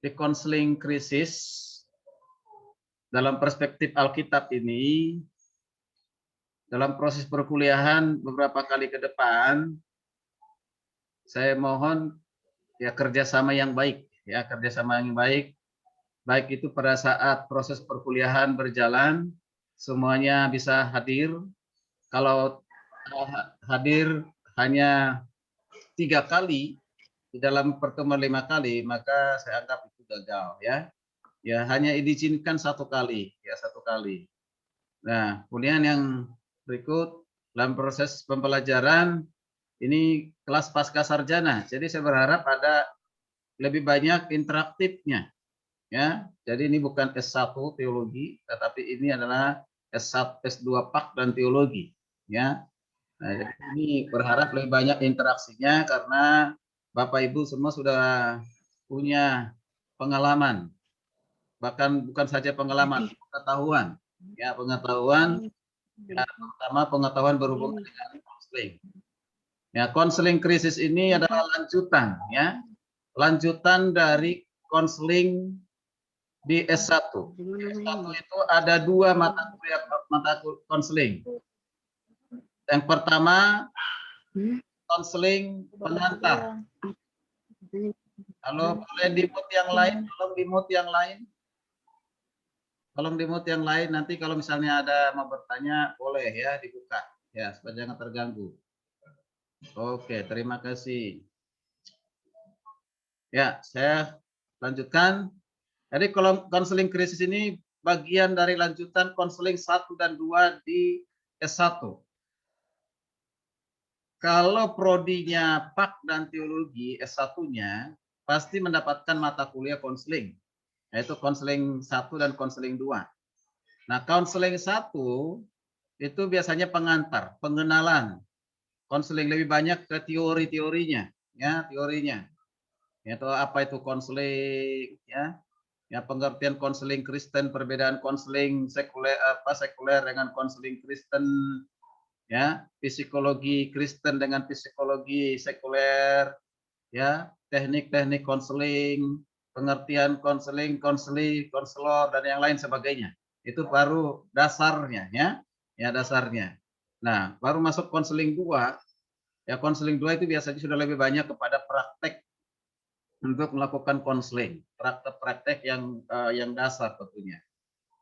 di konseling krisis dalam perspektif Alkitab ini, dalam proses perkuliahan beberapa kali ke depan, saya mohon ya kerjasama yang baik, ya kerjasama yang baik, baik itu pada saat proses perkuliahan berjalan, semuanya bisa hadir. Kalau hadir hanya 3 kali di dalam pertemuan 5 kali, maka saya anggap itu gagal, ya. Ya hanya diizinkan 1 kali, ya 1 kali. Nah, kemudian yang berikut dalam proses pembelajaran ini kelas pasca sarjana. Jadi saya berharap ada lebih banyak interaktifnya, ya. Jadi ini bukan S1 teologi, tetapi ini adalah S1, S2 Pak dan teologi, ya. Nah, jadi ini berharap lebih banyak interaksinya karena Bapak Ibu semua sudah punya pengalaman, bahkan bukan saja pengalaman, pengetahuan, ya pengetahuan, ya, terutama pengetahuan berhubungan dengan konseling. Ya, konseling krisis ini adalah lanjutan, ya, lanjutan dari konseling di S1. Di S1 itu ada 2 mata kuliah konseling. Yang pertama konseling pengantar. Kalau boleh di-mute yang lain, tolong di-mute yang lain. Tolong di-mute yang lain, nanti kalau misalnya ada mau bertanya boleh ya dibuka ya supaya jangan terganggu. Oke, terima kasih. Ya, saya lanjutkan. Jadi kalau konseling krisis ini bagian dari lanjutan konseling 1 dan 2 di S1. Kalau prodinya Pak dan teologi S1-nya pasti mendapatkan mata kuliah konseling, yaitu konseling 1 dan konseling 2. Nah, konseling 1 itu biasanya pengantar, pengenalan. Konseling lebih banyak ke teori-teorinya, ya, teorinya. Yaitu apa itu konseling, ya. Ya, pengertian konseling Kristen, perbedaan konseling sekuler sekuler dengan konseling Kristen, ya, psikologi Kristen dengan psikologi sekuler, ya, teknik-teknik konseling, pengertian konseling, konselor dan yang lain sebagainya. Itu baru dasarnya, ya. Ya, dasarnya. Nah, baru masuk konseling 2. Ya, konseling 2 itu biasanya sudah lebih banyak kepada praktek untuk melakukan konseling, praktek-praktek yang dasar tentunya.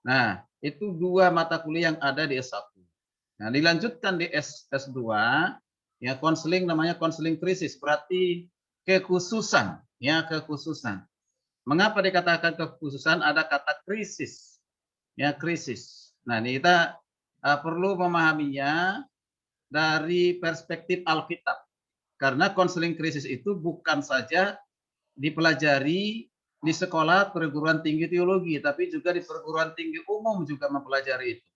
Nah, itu 2 mata kuliah yang ada di S1. Nah, dilanjutkan di S2, ya konseling namanya konseling krisis, berarti kekhususan, ya kekhususan. Mengapa dikatakan kekhususan? Ada kata krisis, ya krisis. Nah, ini kita perlu memahaminya dari perspektif Alkitab. Karena konseling krisis itu bukan saja dipelajari di sekolah perguruan tinggi teologi, tapi juga di perguruan tinggi umum juga mempelajari itu.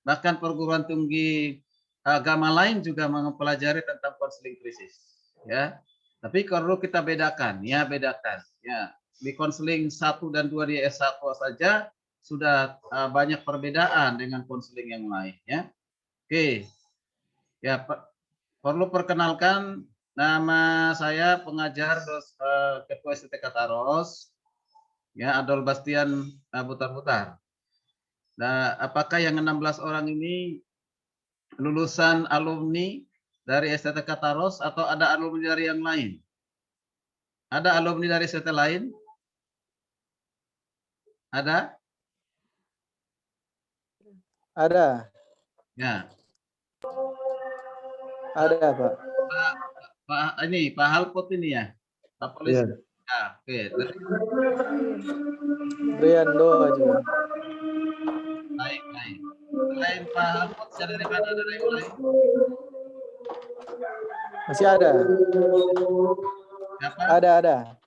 Bahkan perguruan tinggi agama lain juga mempelajari tentang konseling krisis, ya. Tapi kalau kita bedakan, ya bedakan, ya di konseling 1 dan 2 di S1 saja sudah banyak perbedaan dengan konseling yang lain, ya. Oke, ya perlu perkenalkan, nama saya pengajar Ketua STTK Taros, ya Adol Bastian Butar-Butar. Nah, apakah yang 16 orang ini lulusan alumni dari STTK Taros atau ada alumni dari yang lain? Ada alumni dari STT lain? Ada? Ada. Ya. Ada, Pak. Pak Halput ini ya? Pak Polisi. Iya. Ya, oke. Brian doa juga. Baik, baik. Selain Pak Halput, saya dari mana? Ada yang lain? Masih ada. Siapa? Ada.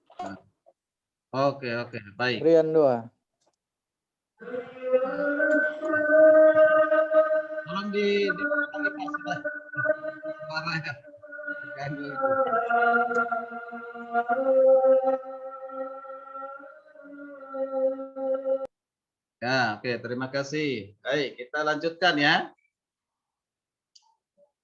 Oke, baik. Brian doa. Tolong dikurangi Pak sudah suaranya terganggu itu. Ya, oke, terima kasih. Baik, kita lanjutkan ya.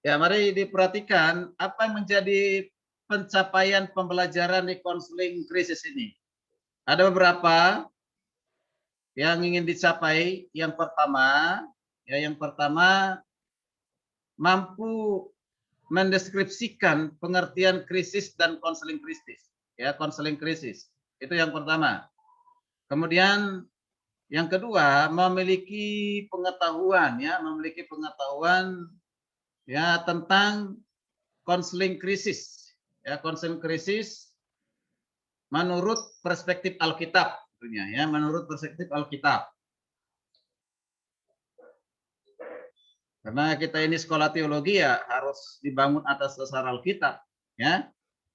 Ya, mari diperhatikan apa yang menjadi pencapaian pembelajaran di konseling krisis ini. Ada beberapa yang ingin dicapai. Yang pertama mampu mendeskripsikan pengertian krisis dan konseling krisis. Ya, konseling krisis. Itu yang pertama. Kemudian yang kedua, memiliki pengetahuan ya tentang konseling krisis. Ya, konseling krisis menurut perspektif Alkitab tentunya ya, menurut perspektif Alkitab. Karena kita ini sekolah teologi ya harus dibangun atas dasar Alkitab ya.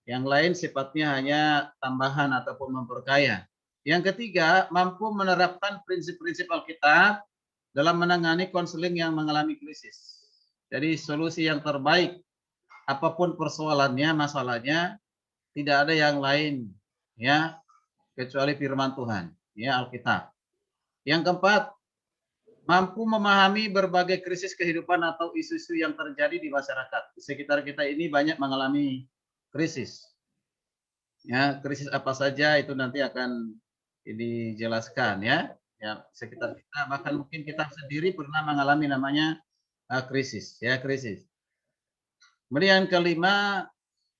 Yang lain sifatnya hanya tambahan ataupun memperkaya. Yang ketiga, mampu menerapkan prinsip-prinsip Alkitab dalam menangani konseling yang mengalami krisis. Jadi solusi yang terbaik apapun persoalannya, masalahnya, tidak ada yang lain ya kecuali firman Tuhan, ya Alkitab. Yang keempat, mampu memahami berbagai krisis kehidupan atau isu-isu yang terjadi di masyarakat. Di sekitar kita ini banyak mengalami krisis. Ya, krisis apa saja itu nanti akan dijelaskan ya. Ya, sekitar kita bahkan mungkin kita sendiri pernah mengalami namanya krisis, ya krisis. Kemudian kelima,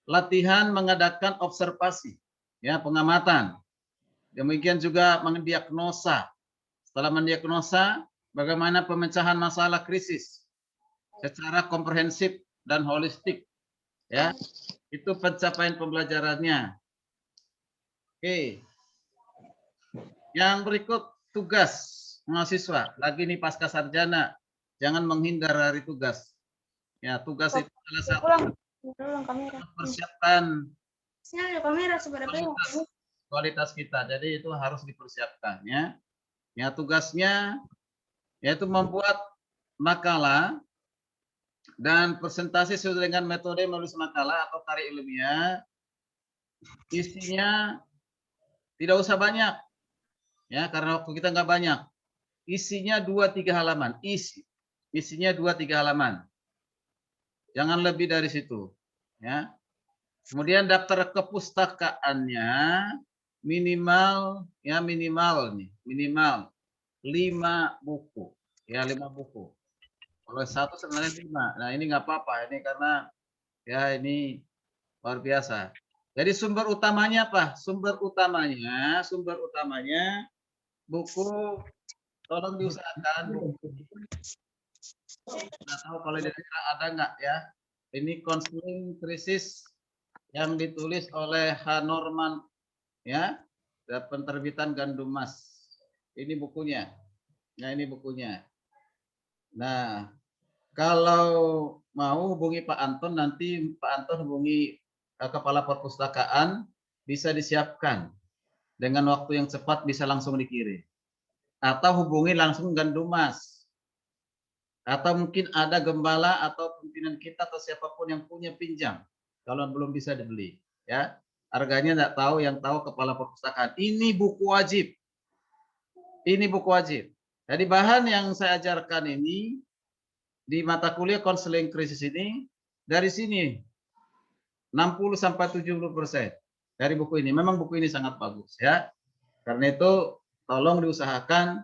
latihan mengadakan observasi, ya pengamatan. Demikian juga mendiagnosa. Setelah mendiagnosa, bagaimana pemecahan masalah krisis secara komprehensif dan holistik, ya itu pencapaian pembelajarannya. Oke, yang berikut tugas mahasiswa. Lagi nih pasca sarjana, jangan menghindar dari tugas. Ya, tugas itu salah satu persiapkan kualitas kita. Jadi itu harus dipersiapkan ya. Ya, tugasnya yaitu membuat makalah dan presentasi sesuai dengan metode menulis makalah atau karya ilmiah. Isinya tidak usah banyak. Ya, karena waktu kita nggak banyak. Isinya 2-3 halaman. Isinya 2-3 halaman. Jangan lebih dari situ. Ya. Kemudian daftar kepustakaannya minimal 5 buku. Ya, 5 buku. Kalau satu sebenarnya 5. Nah, ini nggak apa-apa ini karena ya ini luar biasa. Jadi sumber utamanya apa? Sumber utamanya buku, tolong diusahakan buku. Nggak tahu kalau di daerah ada nggak ya. Ini konseling krisis yang ditulis oleh H. Norman ya, penerbitan Gandum Mas. Ini bukunya. Nah, ini bukunya. Nah, kalau mau hubungi Pak Anton, nanti Pak Anton hubungi kepala perpustakaan, bisa disiapkan dengan waktu yang cepat, bisa langsung dikirim. Atau hubungi langsung Gandum Mas. Atau mungkin ada gembala atau pimpinan kita atau siapapun yang punya pinjam. Kalau belum bisa dibeli, ya harganya nggak tahu, yang tahu kepala perpustakaan. Ini buku wajib. Ini buku wajib. Jadi bahan yang saya ajarkan ini di mata kuliah konseling krisis ini dari sini 60-70% dari buku ini. Memang buku ini sangat bagus ya. Karena itu tolong diusahakan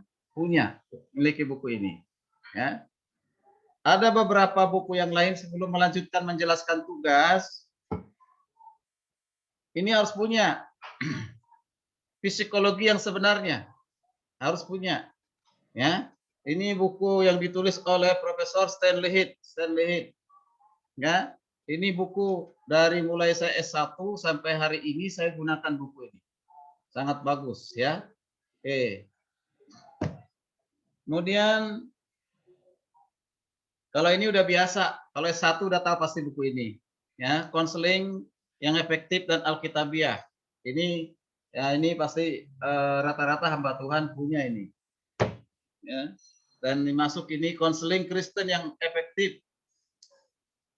miliki buku ini. Ya. Ada beberapa buku yang lain sebelum melanjutkan menjelaskan tugas. Ini harus punya psikologi yang sebenarnya. Harus punya. Ya. Ini buku yang ditulis oleh Profesor Stanley Heath. Ya. Ini buku dari mulai saya S1 sampai hari ini saya gunakan buku ini. Sangat bagus ya. Oke. Kemudian kalau ini udah biasa, kalau S1 udah tahu pasti buku ini. Ya, konseling yang efektif dan alkitabiah. Ini ya ini pasti rata-rata hamba Tuhan punya ini. Ya. Dan dimasuk ini konseling Kristen yang efektif.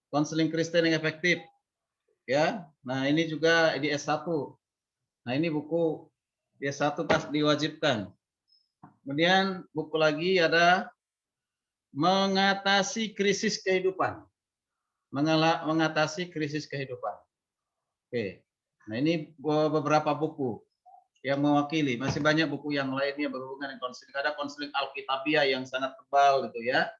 Konseling Kristen yang efektif. Ya. Nah, ini juga di S1. Nah, ini buku di S1 pas diwajibkan. Kemudian buku lagi ada mengatasi krisis kehidupan. Mengatasi krisis kehidupan. Oke. Nah, ini beberapa buku. yang mewakili. Masih banyak buku yang lainnya berhubungan dengan konseling. Ada konseling Alkitabiah yang sangat tebal gitu ya.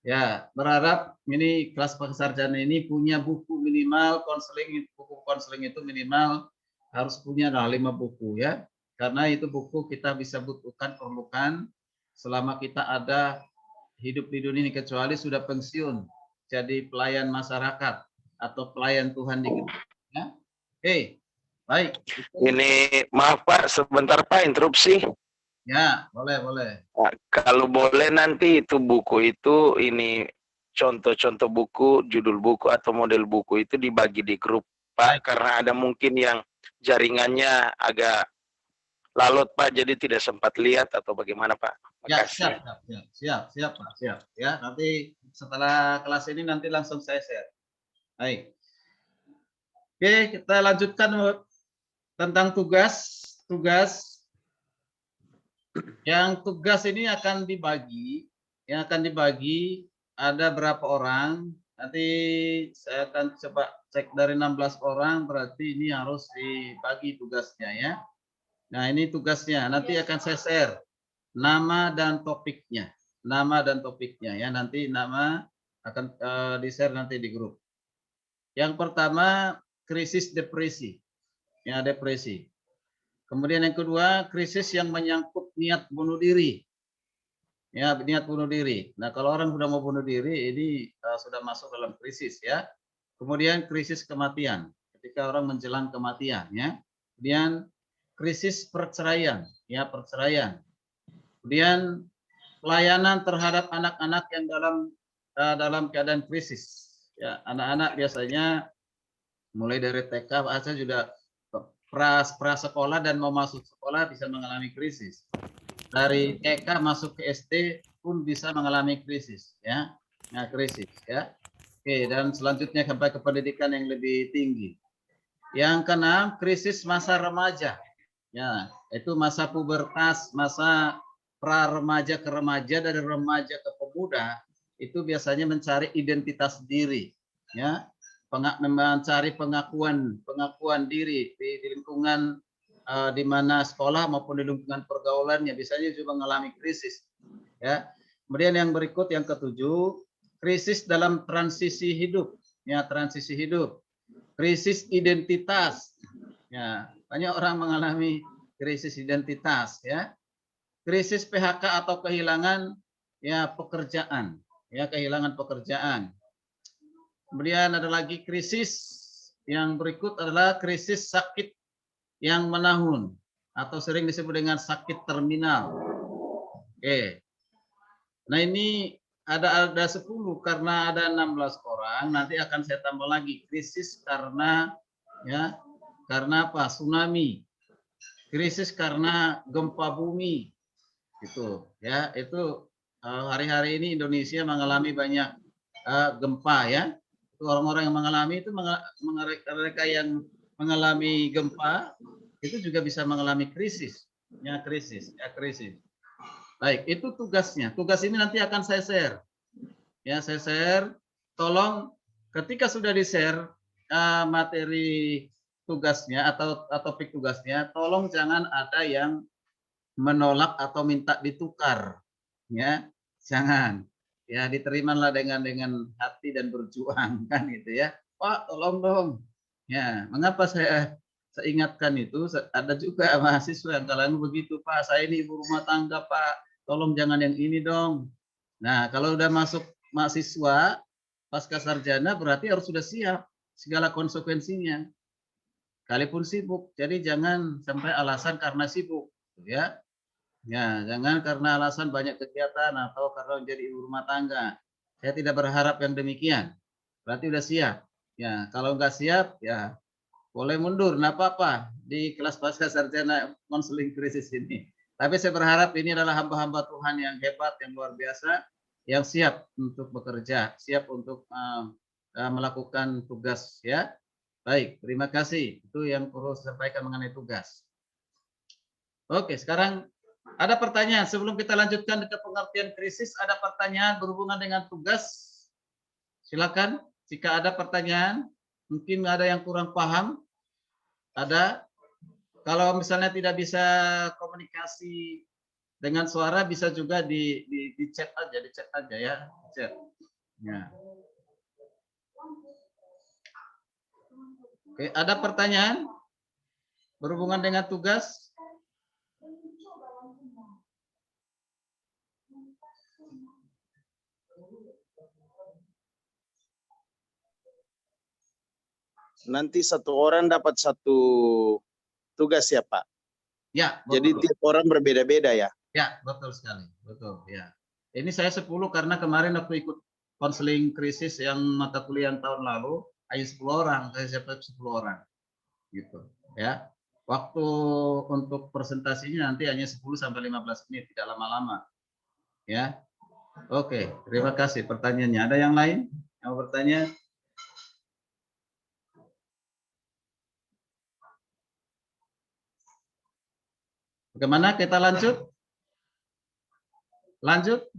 Ya, berharap ini kelas sarjana ini punya buku minimal konseling, buku konseling itu minimal harus punya 5 buku ya. Karena itu buku kita bisa butuhkan, perlukan selama kita ada hidup di dunia ini, kecuali sudah pensiun jadi pelayan masyarakat atau pelayan Tuhan di gereja. Ya. Oke, baik. Ini maaf Pak, sebentar Pak interupsi. Ya, boleh. Nah, kalau boleh nanti itu buku itu ini contoh-contoh buku, judul buku atau model buku itu dibagi di grup Pak, karena ada mungkin yang jaringannya agak lalot Pak, jadi tidak sempat lihat atau bagaimana Pak. Ya, Makasih. siap Pak, siap. Ya, nanti setelah kelas ini nanti langsung saya share. Baik. Oke, kita lanjutkan tentang tugas. Yang tugas ini akan dibagi ada berapa orang? Nanti saya akan coba cek dari 16 orang, berarti ini harus dibagi tugasnya ya. Nah, ini tugasnya. Nanti akan saya share nama dan topiknya. Ya, nanti nama akan di-share nanti di grup. Yang pertama, krisis depresi. Ya, depresi. Kemudian yang kedua, krisis yang menyangkut niat bunuh diri. Ya, niat bunuh diri. Nah, kalau orang sudah mau bunuh diri, ini sudah masuk dalam krisis ya. Kemudian krisis kematian, ketika orang menjelang kematian ya. Kemudian krisis perceraian, ya perceraian. Kemudian pelayanan terhadap anak-anak yang dalam keadaan krisis. Ya, anak-anak biasanya mulai dari TK, bahasa juga prasekolah dan mau masuk sekolah bisa mengalami krisis. Dari TK masuk ke SD pun bisa mengalami krisis ya. Nah, krisis ya. Oke, dan selanjutnya sampai ke pendidikan yang lebih tinggi. Yang keenam, krisis masa remaja. Ya, itu masa pubertas, masa pra remaja ke remaja, dari remaja ke pemuda, itu biasanya mencari identitas diri ya. Mencari pengakuan diri di lingkungan di mana sekolah maupun di lingkungan pergaulannya, biasanya juga mengalami krisis ya. Kemudian yang berikut, yang ketujuh, krisis dalam transisi hidup ya, transisi hidup, krisis identitas ya, banyak orang mengalami krisis identitas ya, krisis PHK atau kehilangan ya pekerjaan ya, kehilangan pekerjaan. Kemudian ada lagi krisis yang berikut adalah krisis sakit yang menahun atau sering disebut dengan sakit terminal. Oke. Nah, ini ada 10 karena ada 16 orang, nanti akan saya tambah lagi krisis karena ya, karena apa? Tsunami. Krisis karena gempa bumi. Gitu ya. Itu hari-hari ini Indonesia mengalami banyak gempa ya. Orang-orang yang mengalami itu, mereka yang mengalami gempa itu juga bisa mengalami krisis. Ya, krisis. Baik, itu tugasnya. Tugas ini nanti akan saya share. Ya, saya share. Tolong ketika sudah di-share materi tugasnya atau topik tugasnya, tolong jangan ada yang menolak atau minta ditukar. Ya, jangan. Ya, diterimalah dengan hati dan berjuang kan gitu ya. Pak, tolong dong. Ya, mengapa saya ingatkan itu? Ada juga mahasiswa yang kalau begitu, Pak, saya ini ibu rumah tangga, Pak. Tolong jangan yang ini dong. Nah, kalau udah masuk mahasiswa pasca sarjana berarti harus sudah siap segala konsekuensinya. Sekalipun sibuk. Jadi jangan sampai alasan karena sibuk, ya. Ya, jangan karena alasan banyak kegiatan atau karena menjadi ibu rumah tangga. Saya tidak berharap yang demikian. Berarti udah siap. Ya, kalau nggak siap, ya boleh mundur, nggak apa-apa di kelas pasca sarjana konseling krisis ini. Tapi saya berharap ini adalah hamba-hamba Tuhan yang hebat, yang luar biasa, yang siap untuk bekerja, siap untuk melakukan tugas. Ya, baik. Terima kasih. Itu yang perlu saya sampaikan mengenai tugas. Oke, sekarang ada pertanyaan sebelum kita lanjutkan ke pengertian krisis. Ada pertanyaan berhubungan dengan tugas? Silakan. Jika ada pertanyaan, mungkin ada yang kurang paham. Ada Kalau misalnya tidak bisa komunikasi dengan suara, bisa juga di chat aja ya, chat. Ya. Oke, ada pertanyaan berhubungan dengan tugas? Nanti satu orang dapat satu tugas ya Pak. Ya, Jadi betul. tiap orang berbeda-beda ya. Ya, betul sekali. Betul, ya. Ini saya 10 karena kemarin waktu ikut konseling krisis yang mata kuliah yang tahun lalu, hanya 10 orang, saya siapkan 10 orang. Gitu, ya. Waktu untuk presentasinya nanti hanya 10 sampai 15 menit, tidak lama-lama. Ya. Oke, terima kasih pertanyaannya. Ada yang lain yang mau bertanya? Bagaimana kita lanjut? Lanjut?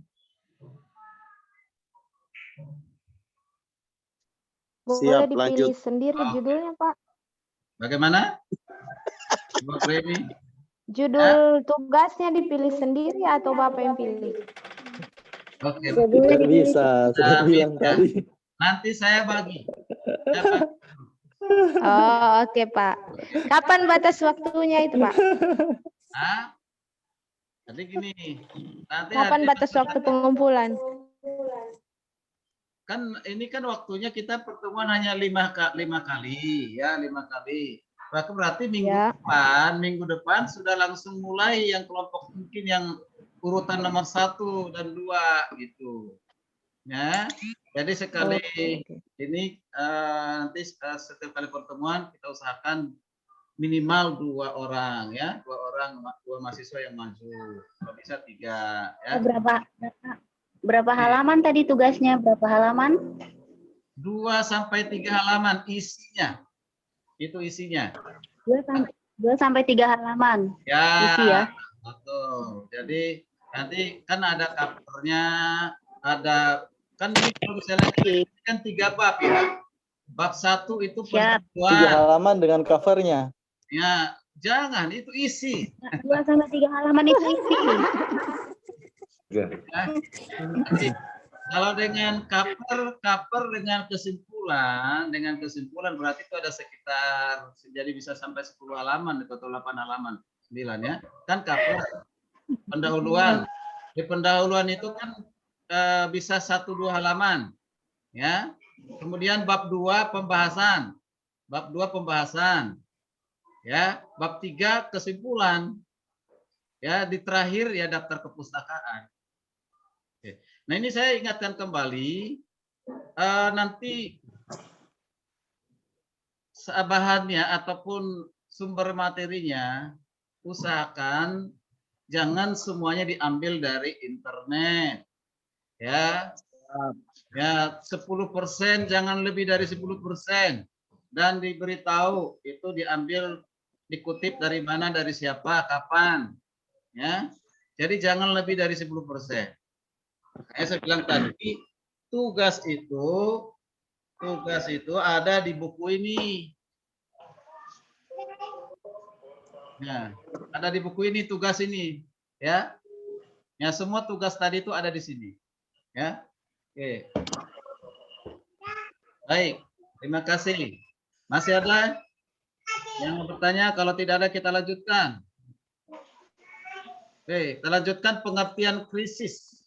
Boleh Siap, dipilih lanjut. sendiri judulnya, Pak. Bagaimana? Bu Remi? Judul tugasnya dipilih sendiri atau Bapak yang pilih? Oke, Tidak bisa, sudah bilang bisa. tadi. Nanti saya bagi. Saya bagi. Oh, oke, Pak. Kapan batas waktunya itu, Pak? Ah, jadi gini, nanti Kapan batas waktu pengumpulan? kan ini kan waktunya kita pertemuan hanya 5 kali ya, 5 kali. Berarti minggu depan sudah langsung mulai yang kelompok mungkin yang urutan nomor 1 dan 2 gitu. Ya. Jadi sekali ini nanti setiap kali pertemuan kita usahakan minimal 2 orang ya, 2 mahasiswa yang maju. Kalau bisa 3 ya. Berapa halaman tadi tugasnya? Berapa halaman? 2 sampai 3 halaman isinya. Itu isinya. 2 sampai 3 halaman. Ya, isi ya. Betul. Jadi nanti kan ada covernya, ada kan ini kalau misalnya kan 3 bab ya. Bab 1 itu pendahuluan. 3 halaman dengan covernya. Ya, jangan itu isi. 2 sampai 3 halaman itu isi. Jadi, kalau dengan cover dengan kesimpulan berarti itu ada sekitar jadi bisa sampai 10 halaman atau 8 halaman, 9 ya. Kan cover pendahuluan. Di pendahuluan itu kan bisa 1-2 halaman. Ya. Kemudian bab 2 pembahasan. Bab 2 pembahasan. Ya, bab 3 kesimpulan. Ya, di terakhir ya daftar kepustakaan. Oke. Nah, ini saya ingatkan kembali nanti bahannya ataupun sumber materinya usahakan jangan semuanya diambil dari internet. Ya. Ya, 10% jangan lebih dari 10% dan diberitahu itu diambil dikutip dari mana, dari siapa, kapan. Ya. Jadi jangan lebih dari 10%. Saya bilang tadi tugas itu ada di buku ini. Nah, ada di buku ini tugas ini, ya. Ya, semua tugas tadi itu ada di sini. Ya. Oke. Baik, terima kasih. Masih ada yang mau bertanya? Kalau tidak ada kita lanjutkan. Oke, kita lanjutkan pengertian krisis.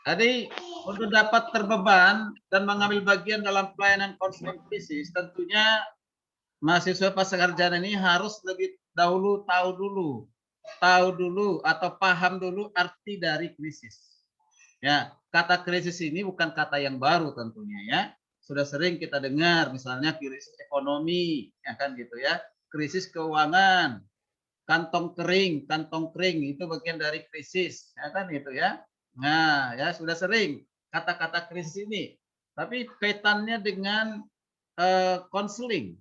Jadi untuk dapat terbeban dan mengambil bagian dalam pelayanan konseling krisis, tentunya mahasiswa pascasarjana ini harus lebih dahulu tahu dulu atau paham dulu arti dari krisis. Ya, kata krisis ini bukan kata yang baru tentunya ya. Sudah sering kita dengar misalnya krisis ekonomi, ya kan gitu ya. Krisis keuangan, kantong kering itu bagian dari krisis, ya kan gitu ya. Nah, ya sudah sering kata-kata krisis ini. Tapi kaitannya dengan konseling.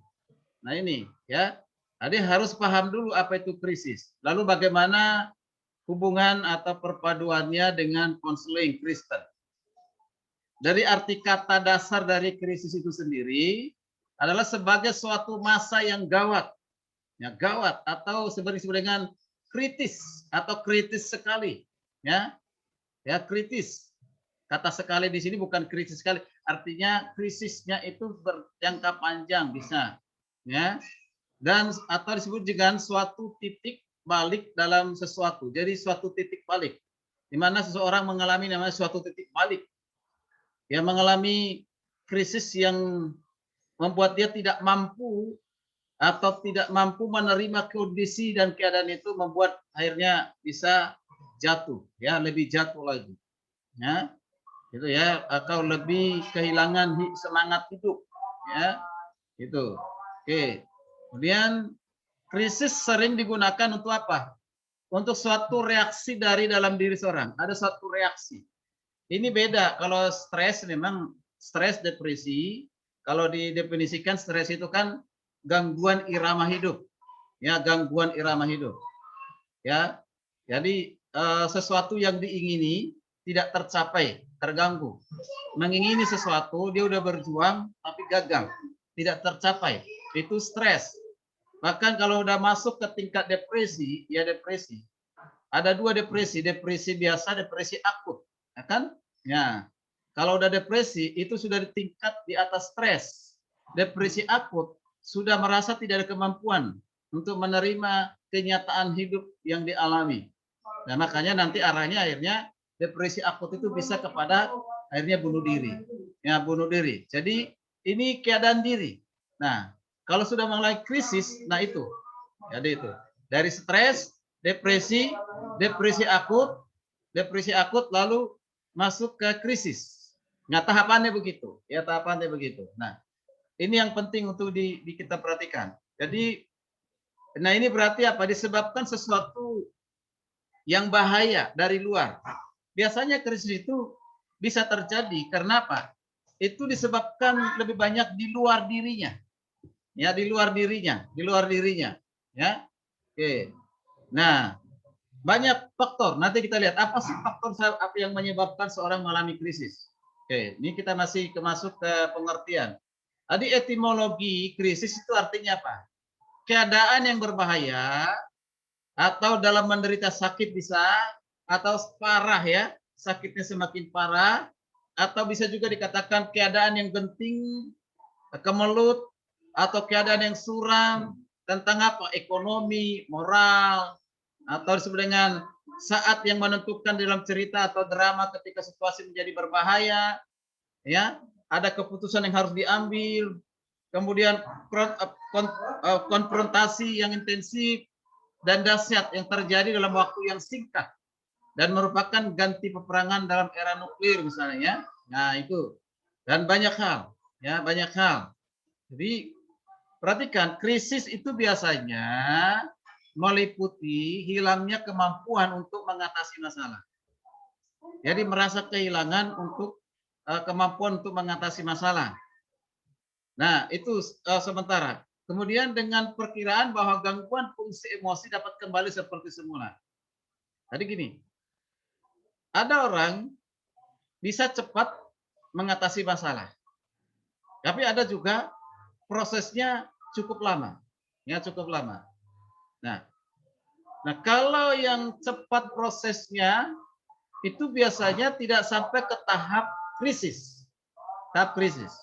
Nah, ini ya. Jadi harus paham dulu apa itu krisis. Lalu bagaimana hubungan atau perpaduannya dengan konseling Kristen. Dari arti kata dasar dari krisis itu sendiri adalah sebagai suatu masa yang gawat ya gawat atau sebenarnya dengan kritis atau kritis sekali, ya, ya kritis. Kata sekali di sini bukan kritis sekali, artinya krisisnya itu berjangka panjang bisa, ya, dan atau disebut dengan suatu titik balik dalam sesuatu. Jadi suatu titik balik, di mana seseorang mengalami namanya suatu titik balik, ya mengalami krisis yang membuat dia tidak mampu atau tidak mampu menerima kondisi dan keadaan itu membuat akhirnya bisa jatuh, ya lebih jatuh lagi, ya gitu ya, atau lebih kehilangan semangat hidup, ya itu. Oke, kemudian krisis sering digunakan untuk apa? Untuk suatu reaksi dari dalam diri seorang, ada suatu reaksi. Ini beda kalau stres, memang stres depresi kalau didefinisikan stres itu kan gangguan irama hidup, ya gangguan irama hidup, ya jadi sesuatu yang diingini tidak tercapai, terganggu. Mengingini sesuatu, dia udah berjuang tapi gagal, tidak tercapai. Itu stres. Bahkan kalau udah masuk ke tingkat depresi, ya depresi. Ada dua depresi, depresi biasa, depresi akut, ya kan? Ya. Kalau udah depresi, itu sudah di tingkat di atas stres. Depresi akut sudah merasa tidak ada kemampuan untuk menerima kenyataan hidup yang dialami. Nah, makanya nanti arahnya akhirnya depresi akut itu bisa kepada akhirnya bunuh diri. Ya, bunuh diri. Jadi ini keadaan diri. Nah, kalau sudah mulai krisis, nah itu. Jadi itu. Dari stres, depresi, depresi akut lalu masuk ke krisis. Nah, tahapannya begitu. Ya, tahapannya begitu. Nah, ini yang penting untuk kita perhatikan. Jadi nah ini berarti apa? Disebabkan sesuatu yang bahaya dari luar. Biasanya krisis itu bisa terjadi karena apa? Itu disebabkan lebih banyak di luar dirinya. Ya, di luar dirinya, ya. Oke. Nah, banyak faktor. Nanti kita lihat apa sih faktor apa yang menyebabkan seorang mengalami krisis. Oke, ini kita masih masuk ke pengertian. Tadi etimologi krisis itu artinya apa? Keadaan yang berbahaya atau dalam menderita sakit bisa, atau parah ya, sakitnya semakin parah, atau bisa juga dikatakan keadaan yang genting, kemelut, atau keadaan yang suram tentang apa? Ekonomi, moral, atau disebut dengan saat yang menentukan dalam cerita atau drama ketika situasi menjadi berbahaya, ya, ada keputusan yang harus diambil, kemudian konfrontasi yang intensif dan dahsyat yang terjadi dalam waktu yang singkat dan merupakan ganti peperangan dalam era nuklir misalnya, ya. Nah, itu. Dan banyak hal, ya, banyak hal. Jadi perhatikan, krisis itu biasanya meliputi hilangnya kemampuan untuk mengatasi masalah. Jadi merasa kehilangan untuk kemampuan untuk mengatasi masalah. Nah, itu sementara. Kemudian dengan perkiraan bahwa gangguan fungsi emosi dapat kembali seperti semula. Tadi gini, ada orang bisa cepat mengatasi masalah. Tapi ada juga prosesnya cukup lama. Ya, cukup lama. Nah, kalau yang cepat prosesnya itu biasanya tidak sampai ke tahap krisis. Tahap krisis.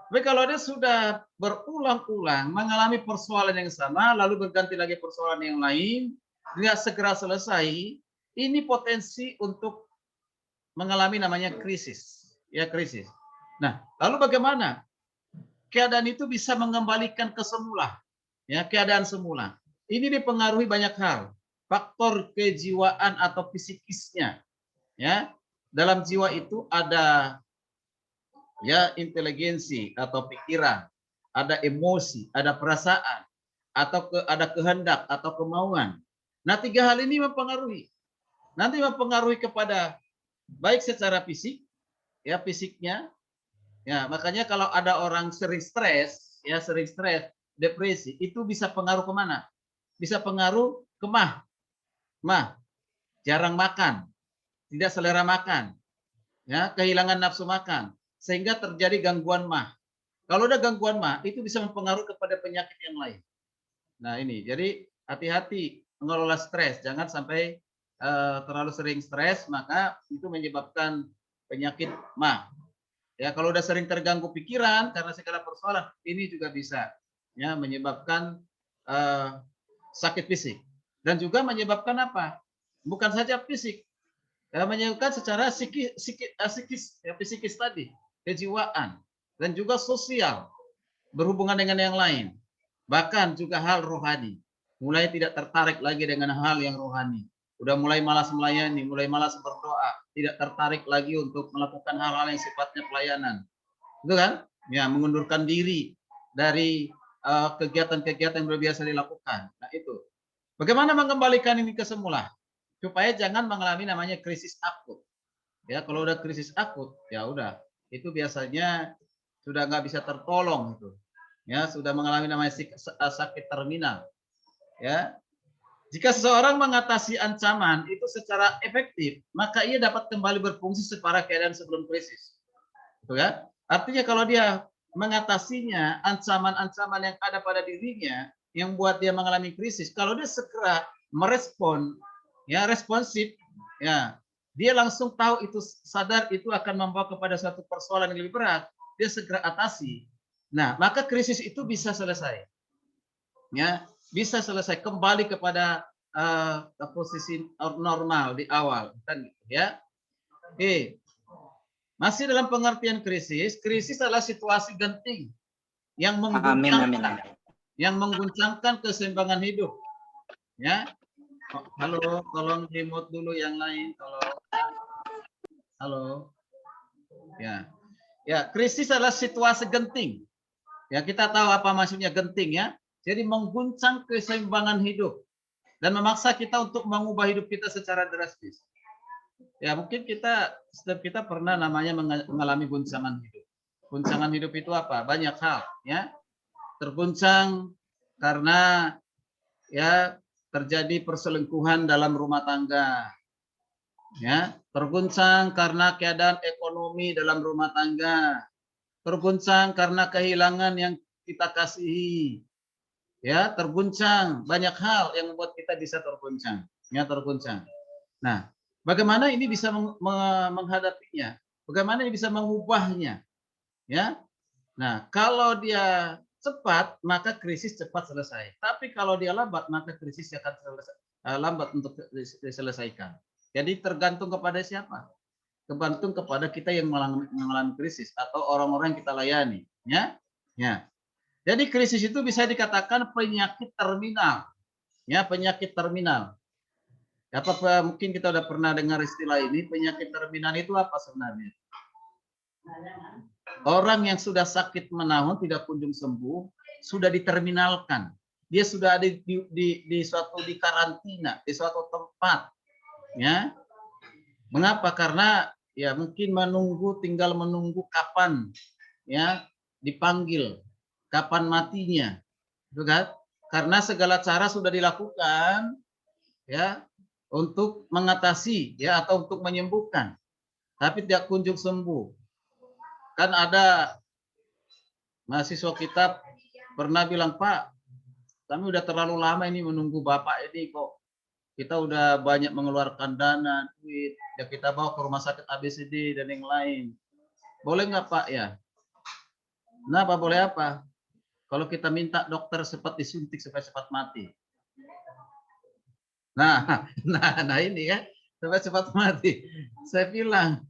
Tapi kalau dia sudah berulang-ulang mengalami persoalan yang sama, lalu berganti lagi persoalan yang lain, nggak segera selesai, ini potensi untuk mengalami namanya krisis. Ya, krisis. Nah, lalu bagaimana? Keadaan itu bisa mengembalikan ke semula. Ya, keadaan semula. Ini dipengaruhi banyak hal. Faktor kejiwaan atau psikisnya. Ya, dalam jiwa itu ada ya inteligensi atau pikiran, ada emosi, ada perasaan, atau ada kehendak atau kemauan. Nah, tiga hal ini mempengaruhi. Nanti mempengaruhi kepada baik secara fisik, ya fisiknya. Ya, makanya kalau ada orang sering stres, ya sering stres, depresi, itu bisa pengaruh kemana? Bisa pengaruh ke mah, jarang makan, tidak selera makan, ya kehilangan nafsu makan. Sehingga terjadi gangguan mah. Kalau ada gangguan mah, itu bisa mempengaruhi kepada penyakit yang lain. Nah ini, jadi hati-hati mengelola stres, jangan sampai terlalu sering stres, maka itu menyebabkan penyakit MAH. Ya, kalau udah sering terganggu pikiran karena segala persoalan, ini juga bisa ya menyebabkan sakit fisik dan juga menyebabkan apa? Bukan saja fisik, ya, menyebabkan secara psikis, ya, psikis tadi, kejiwaan dan juga sosial berhubungan dengan yang lain. Bahkan juga hal rohani, mulai tidak tertarik lagi dengan hal yang rohani. Udah mulai malas melayani, mulai malas berdoa, tidak tertarik lagi untuk melakukan hal-hal yang sifatnya pelayanan. Itu kan? Ya, mengundurkan diri dari kegiatan-kegiatan yang biasa dilakukan. Nah, itu. Bagaimana mengembalikan ini ke semula? Supaya jangan mengalami namanya krisis akut. Ya, kalau udah krisis akut, ya udah. Itu biasanya sudah nggak bisa tertolong itu. Ya, sudah mengalami namanya sakit terminal. Ya, jika seseorang mengatasi ancaman itu secara efektif, maka ia dapat kembali berfungsi separah keadaan sebelum krisis. Gitu ya. Artinya kalau dia mengatasinya, ancaman-ancaman yang ada pada dirinya yang buat dia mengalami krisis, kalau dia segera merespon, ya responsif, ya dia langsung tahu itu, sadar itu akan membawa kepada suatu persoalan yang lebih berat, dia segera atasi. Nah, maka krisis itu bisa selesai. Ya, bisa selesai kembali kepada posisi normal di awal kan ya. Masih dalam pengertian krisis, krisis adalah situasi genting yang mengguncangkan keseimbangan hidup. Ya. Halo, tolong remote dulu yang lain, tolong. Halo. Ya. Ya, krisis adalah situasi genting. Ya, kita tahu apa maksudnya genting ya. Jadi mengguncang keseimbangan hidup dan memaksa kita untuk mengubah hidup kita secara drastis. Ya, mungkin setiap kita pernah namanya mengalami guncangan hidup. Guncangan hidup itu apa? Banyak hal, ya. Terguncang karena ya terjadi perselingkuhan dalam rumah tangga. Ya, terguncang karena keadaan ekonomi dalam rumah tangga. Terguncang karena kehilangan yang kita kasihi. Ya, terguncang, banyak hal yang membuat kita bisa terguncang, ya terguncang. Nah, bagaimana ini bisa menghadapinya? Bagaimana ini bisa mengubahnya? Ya. Nah, kalau dia cepat, maka krisis cepat selesai. Tapi kalau dia lambat, maka krisis akan lambat untuk diselesaikan. Jadi tergantung kepada siapa? Tergantung kepada kita yang mengalami krisis atau orang-orang yang kita layani, ya. Ya. Jadi krisis itu bisa dikatakan penyakit terminal. Ya, penyakit terminal. Apa mungkin kita udah pernah dengar istilah ini, penyakit terminal itu apa sebenarnya? Orang yang sudah sakit menahun tidak kunjung sembuh, sudah diterminalkan. Dia sudah ada di karantina, di suatu tempat. Ya. Mengapa? Karena ya mungkin tinggal menunggu kapan ya dipanggil, kapan matinya, kan? Karena segala cara sudah dilakukan, ya, untuk mengatasi, ya, atau untuk menyembuhkan, tapi tidak kunjung sembuh. Kan ada mahasiswa kita pernah bilang, Pak, kami udah terlalu lama ini menunggu Bapak ini kok. Kita udah banyak mengeluarkan dana, duit, ya kita bawa ke rumah sakit ABCD dan yang lain. Boleh nggak Pak ya? Nah, Pak boleh apa? Kalau kita minta dokter cepat disuntik supaya cepat mati. Nah ini ya, supaya cepat mati. Saya bilang,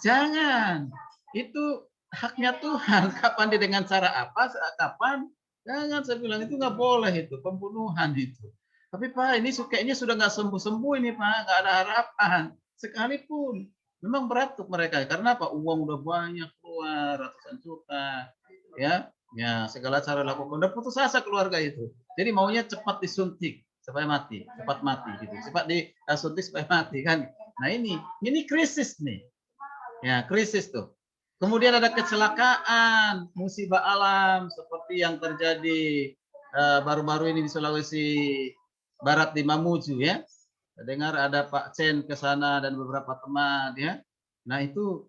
jangan. Itu haknya Tuhan. Kapan dia dengan cara apa? Kapan? Jangan, saya bilang itu nggak boleh itu, pembunuhan itu. Tapi Pak, ini kayaknya sudah nggak sembuh-sembuh ini Pak, nggak ada harapan. Sekalipun memang berat untuk mereka. Karena apa? Uang udah banyak keluar, ratusan juta, ya. Ya, segala cara lakukan. Udah putus asa keluarga itu. Jadi maunya cepat disuntik supaya mati, cepat mati gitu. Cepat disuntik supaya mati kan. Nah ini krisis nih. Ya, krisis tuh. Kemudian ada kecelakaan, musibah alam seperti yang terjadi baru-baru ini di Sulawesi Barat di Mamuju ya. Dengar ada Pak Chen ke sana dan beberapa teman ya. Nah, itu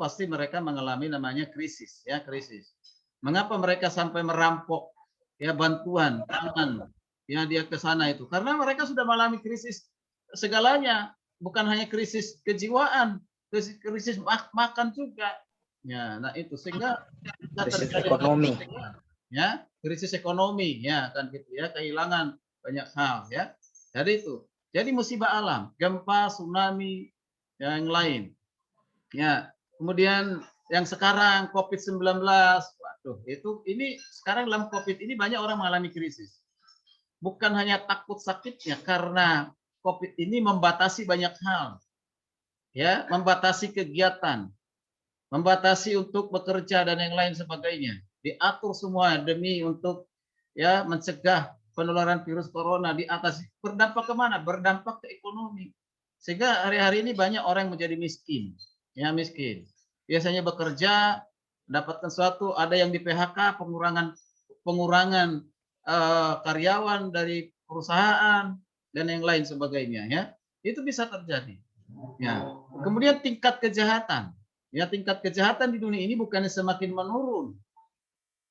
pasti mereka mengalami namanya krisis ya, krisis. Mengapa mereka sampai merampok ya bantuan tangan ya dia ke sana itu karena mereka sudah mengalami krisis segalanya, bukan hanya krisis kejiwaan, krisis makan juga. Ya, nah itu sehingga Krisis ekonomi. Ya, krisis ekonomi ya kan gitu ya, kehilangan banyak hal ya. Jadi itu. Jadi musibah alam, gempa, tsunami, yang lain. Ya, kemudian yang sekarang COVID-19, waduh, ini sekarang dalam COVID ini banyak orang mengalami krisis. Bukan hanya takut sakitnya, karena COVID ini membatasi banyak hal, ya, membatasi kegiatan, membatasi untuk bekerja dan yang lain sebagainya. Diatur semua demi untuk ya mencegah penularan virus corona di atas. Berdampak kemana? Berdampak ke ekonomi. Sehingga hari-hari ini banyak orang yang menjadi miskin. Ya, miskin. Biasanya bekerja, dapatkan sesuatu, ada yang di PHK, pengurangan karyawan dari perusahaan dan yang lain sebagainya ya. Itu bisa terjadi. Ya. Kemudian tingkat kejahatan. Ya, tingkat kejahatan di dunia ini bukannya semakin menurun,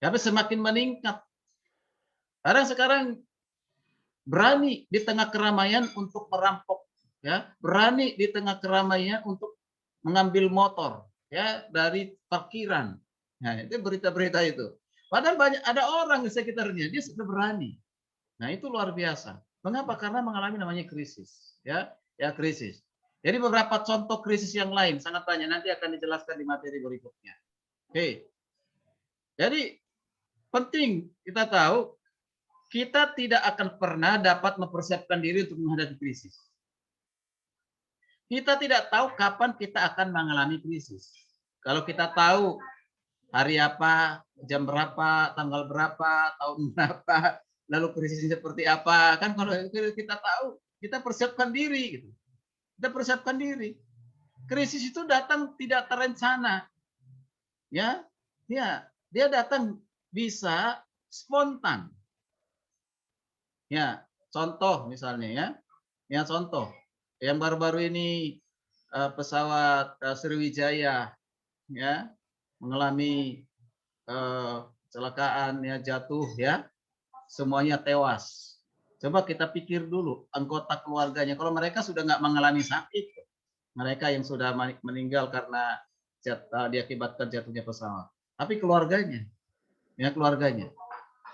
tapi semakin meningkat. Sekarang berani di tengah keramaian untuk merampok, ya, berani di tengah keramaian untuk mengambil motor, ya, dari parkiran. Nah, itu berita-berita itu. Padahal banyak ada orang di sekitarnya dia sudah berani. Nah, itu luar biasa. Mengapa? Karena mengalami namanya krisis, ya, ya krisis. Jadi beberapa contoh krisis yang lain sangat banyak, nanti akan dijelaskan di materi berikutnya. Oke. Jadi penting kita tahu kita tidak akan pernah dapat mempersiapkan diri untuk menghadapi krisis. Kita tidak tahu kapan kita akan mengalami krisis. Kalau kita tahu hari apa, jam berapa, tanggal berapa, tahun berapa, lalu krisisnya seperti apa, kan kalau kita tahu, kita persiapkan diri gitu. Kita persiapkan diri. Krisis itu datang tidak terencana. Ya, ya, dia datang bisa spontan. Ya, contoh misalnya ya. Ya, contoh. Yang baru-baru ini pesawat Sriwijaya ya mengalami kecelakaan ya, jatuh ya. Semuanya tewas. Coba kita pikir dulu anggota keluarganya. Kalau mereka sudah nggak mengalami sakit, mereka yang sudah meninggal karena diakibatkan jatuhnya pesawat. Tapi keluarganya, ya keluarganya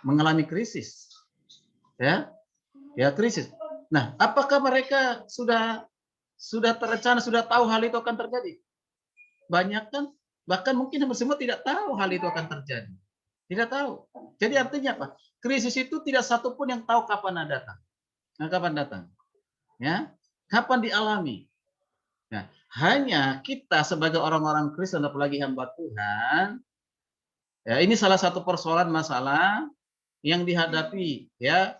mengalami krisis, ya, ya krisis. Nah, apakah mereka sudah terencana, sudah tahu hal itu akan terjadi? Banyak kan, bahkan mungkin semua tidak tahu hal itu akan terjadi. Tidak tahu. Jadi artinya apa? Krisis itu tidak satu pun yang tahu kapan datang. Nah, kapan datang? Ya, kapan dialami? Nah, hanya kita sebagai orang-orang Kristen, apalagi hamba Tuhan, ya ini salah satu persoalan masalah yang dihadapi. Ya,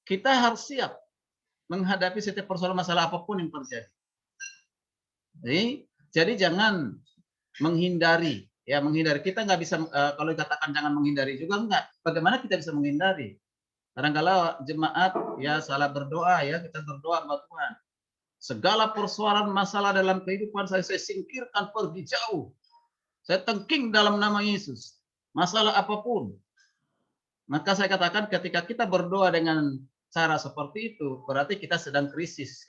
kita harus siap menghadapi setiap persoalan masalah apapun yang terjadi. Jadi jangan menghindari. Ya, menghindari. Kita nggak bisa, kalau dikatakan jangan menghindari juga enggak. Bagaimana kita bisa menghindari? Kadang-kala jemaat ya salah berdoa ya, kita berdoa kepada Tuhan. Segala persoalan masalah dalam kehidupan saya singkirkan pergi jauh. Saya tengking dalam nama Yesus. Masalah apapun. Maka saya katakan ketika kita berdoa dengan cara seperti itu, berarti kita sedang krisis.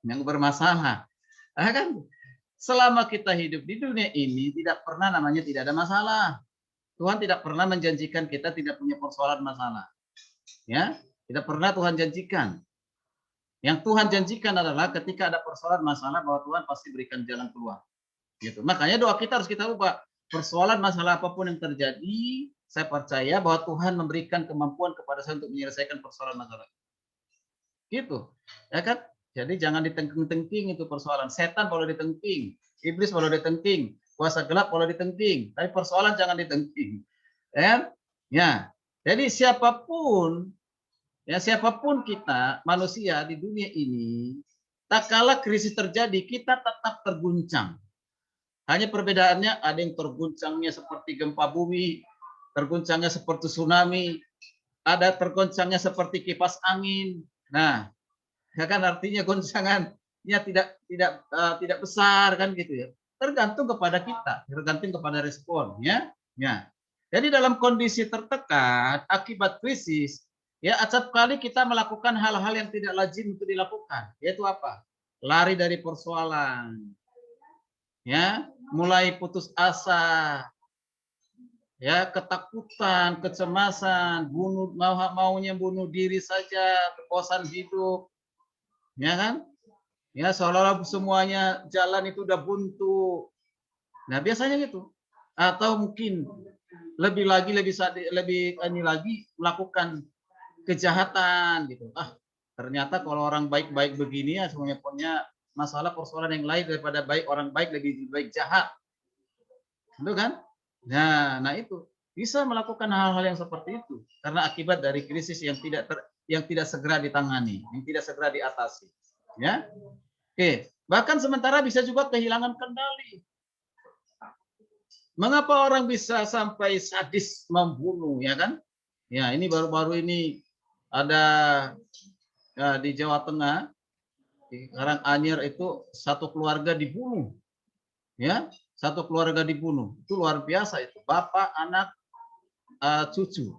Yang bermasalah. Kan? Selama kita hidup di dunia ini tidak pernah namanya tidak ada masalah. Tuhan tidak pernah menjanjikan kita tidak punya persoalan masalah. Ya, tidak pernah Tuhan janjikan. Yang Tuhan janjikan adalah ketika ada persoalan masalah bahwa Tuhan pasti berikan jalan keluar. Gitu. Makanya doa kita harus kita ubah. Persoalan masalah apapun yang terjadi, saya percaya bahwa Tuhan memberikan kemampuan kepada saya untuk menyelesaikan persoalan masalah. Gitu. Ya kan? Jadi jangan ditengking-tengking itu persoalan. Setan boleh ditengking, iblis boleh ditengking, kuasa gelap boleh ditengking, tapi persoalan jangan ditengking. Ya. Ya. Jadi siapapun kita manusia di dunia ini, tak kala krisis terjadi, kita tetap terguncang. Hanya perbedaannya ada yang terguncangnya seperti gempa bumi, terguncangnya seperti tsunami, ada terguncangnya seperti kipas angin. Nah, ya kan artinya goncangannya tidak besar kan gitu ya. Tergantung kepada kita, tergantung kepada respon ya. Ya. Jadi dalam kondisi tertekan akibat krisis, ya acap kali kita melakukan hal-hal yang tidak lazim untuk dilakukan, yaitu apa? Lari dari persoalan, ya, mulai putus asa, ya, ketakutan, kecemasan, maunya bunuh diri saja, kepuasan hidup, ya kan? Ya, seolah-olah semuanya jalan itu udah buntu. Nah, biasanya gitu. Atau mungkin lebih lagi lebih ini lagi melakukan kejahatan gitu. Ah, ternyata kalau orang baik-baik begini ya semuanya punya masalah persoalan yang lain daripada baik, orang baik lebih baik jahat. Itu kan? Nah itu bisa melakukan hal-hal yang seperti itu karena akibat dari krisis yang tidak segera ditangani, yang tidak segera diatasi. Ya. Oke, bahkan sementara bisa juga kehilangan kendali. Mengapa orang bisa sampai sadis membunuh, ya kan? Ya, ini baru-baru ini ada ya, di Jawa Tengah, di Karanganyar itu satu keluarga dibunuh, ya, satu keluarga dibunuh. Itu luar biasa itu, bapak, anak, cucu.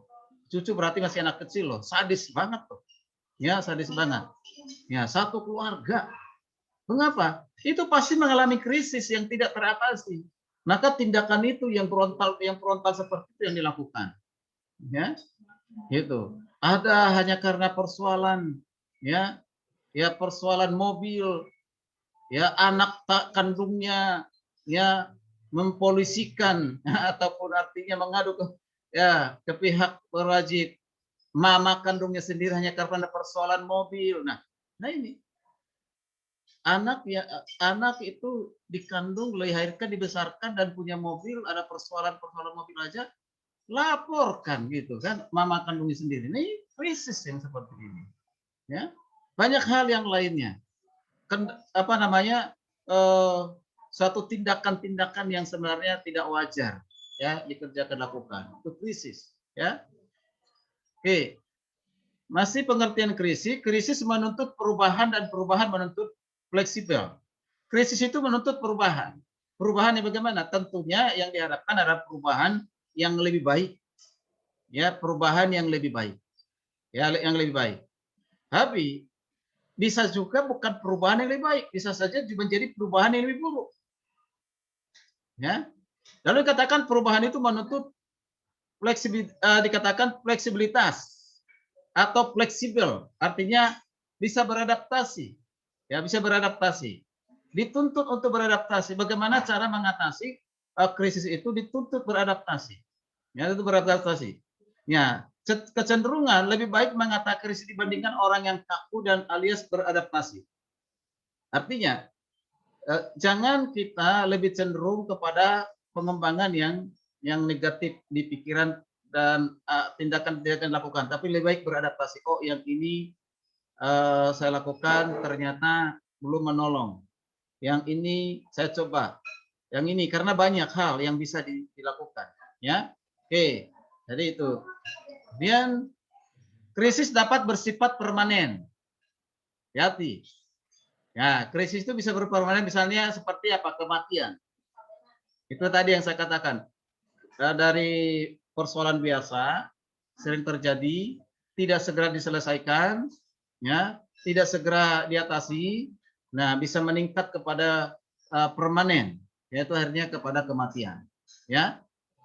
Cucu berarti masih anak kecil loh, sadis banget tuh, ya, sadis banget. Ya, satu keluarga. Mengapa? Itu pasti mengalami krisis yang tidak teratasi. Maka tindakan itu yang frontal seperti itu yang dilakukan. Ya, itu. Ada hanya karena persoalan, ya, ya persoalan mobil, ya anak tak kandungnya, ya mempolisikan ataupun artinya mengadu ke pihak berwajib mama kandungnya sendiri hanya karena persoalan mobil. Nah ini anak itu dikandung, dilahirkan, dibesarkan dan punya mobil, ada persoalan mobil aja laporkan gitu kan mama kandungnya sendiri. Ini krisis yang seperti ini. Ya. Banyak hal yang lainnya. Apa namanya? Suatu tindakan-tindakan yang sebenarnya tidak wajar ya dikerjakan lakukan. Itu krisis, ya. Oke. Masih pengertian krisis menuntut perubahan dan perubahan menuntut fleksibel. Krisis itu menuntut perubahan. Perubahan yang bagaimana? Tentunya yang diharapkan adalah perubahan yang lebih baik. Ya, perubahan yang lebih baik. Ya, yang lebih baik. Tapi bisa juga bukan perubahan yang lebih baik, bisa saja menjadi perubahan yang lebih buruk. Ya. Lalu dikatakan perubahan itu menuntut dikatakan fleksibilitas atau fleksibel, artinya bisa beradaptasi. Ya, bisa beradaptasi. Dituntut untuk beradaptasi. Bagaimana cara mengatasi krisis itu dituntut beradaptasi. Ya, itu beradaptasi. Ya, kecenderungan lebih baik mengatasi krisis dibandingkan orang yang kaku dan alias beradaptasi. Artinya, jangan kita lebih cenderung kepada pengembangan yang negatif di pikiran dan tindakan-tindakan dilakukan, tapi lebih baik beradaptasi. Oh, yang ini saya lakukan ternyata belum menolong. Yang ini saya coba. Yang ini karena banyak hal yang bisa dilakukan, ya. Oke. Jadi itu. Kemudian krisis dapat bersifat permanen. Hati. Ya, krisis itu bisa berpermanen misalnya seperti apa? Kematian. Itu tadi yang saya katakan. Dari persoalan biasa sering terjadi, tidak segera diselesaikan, ya, tidak segera diatasi, nah bisa meningkat kepada permanen, yaitu akhirnya kepada kematian, ya.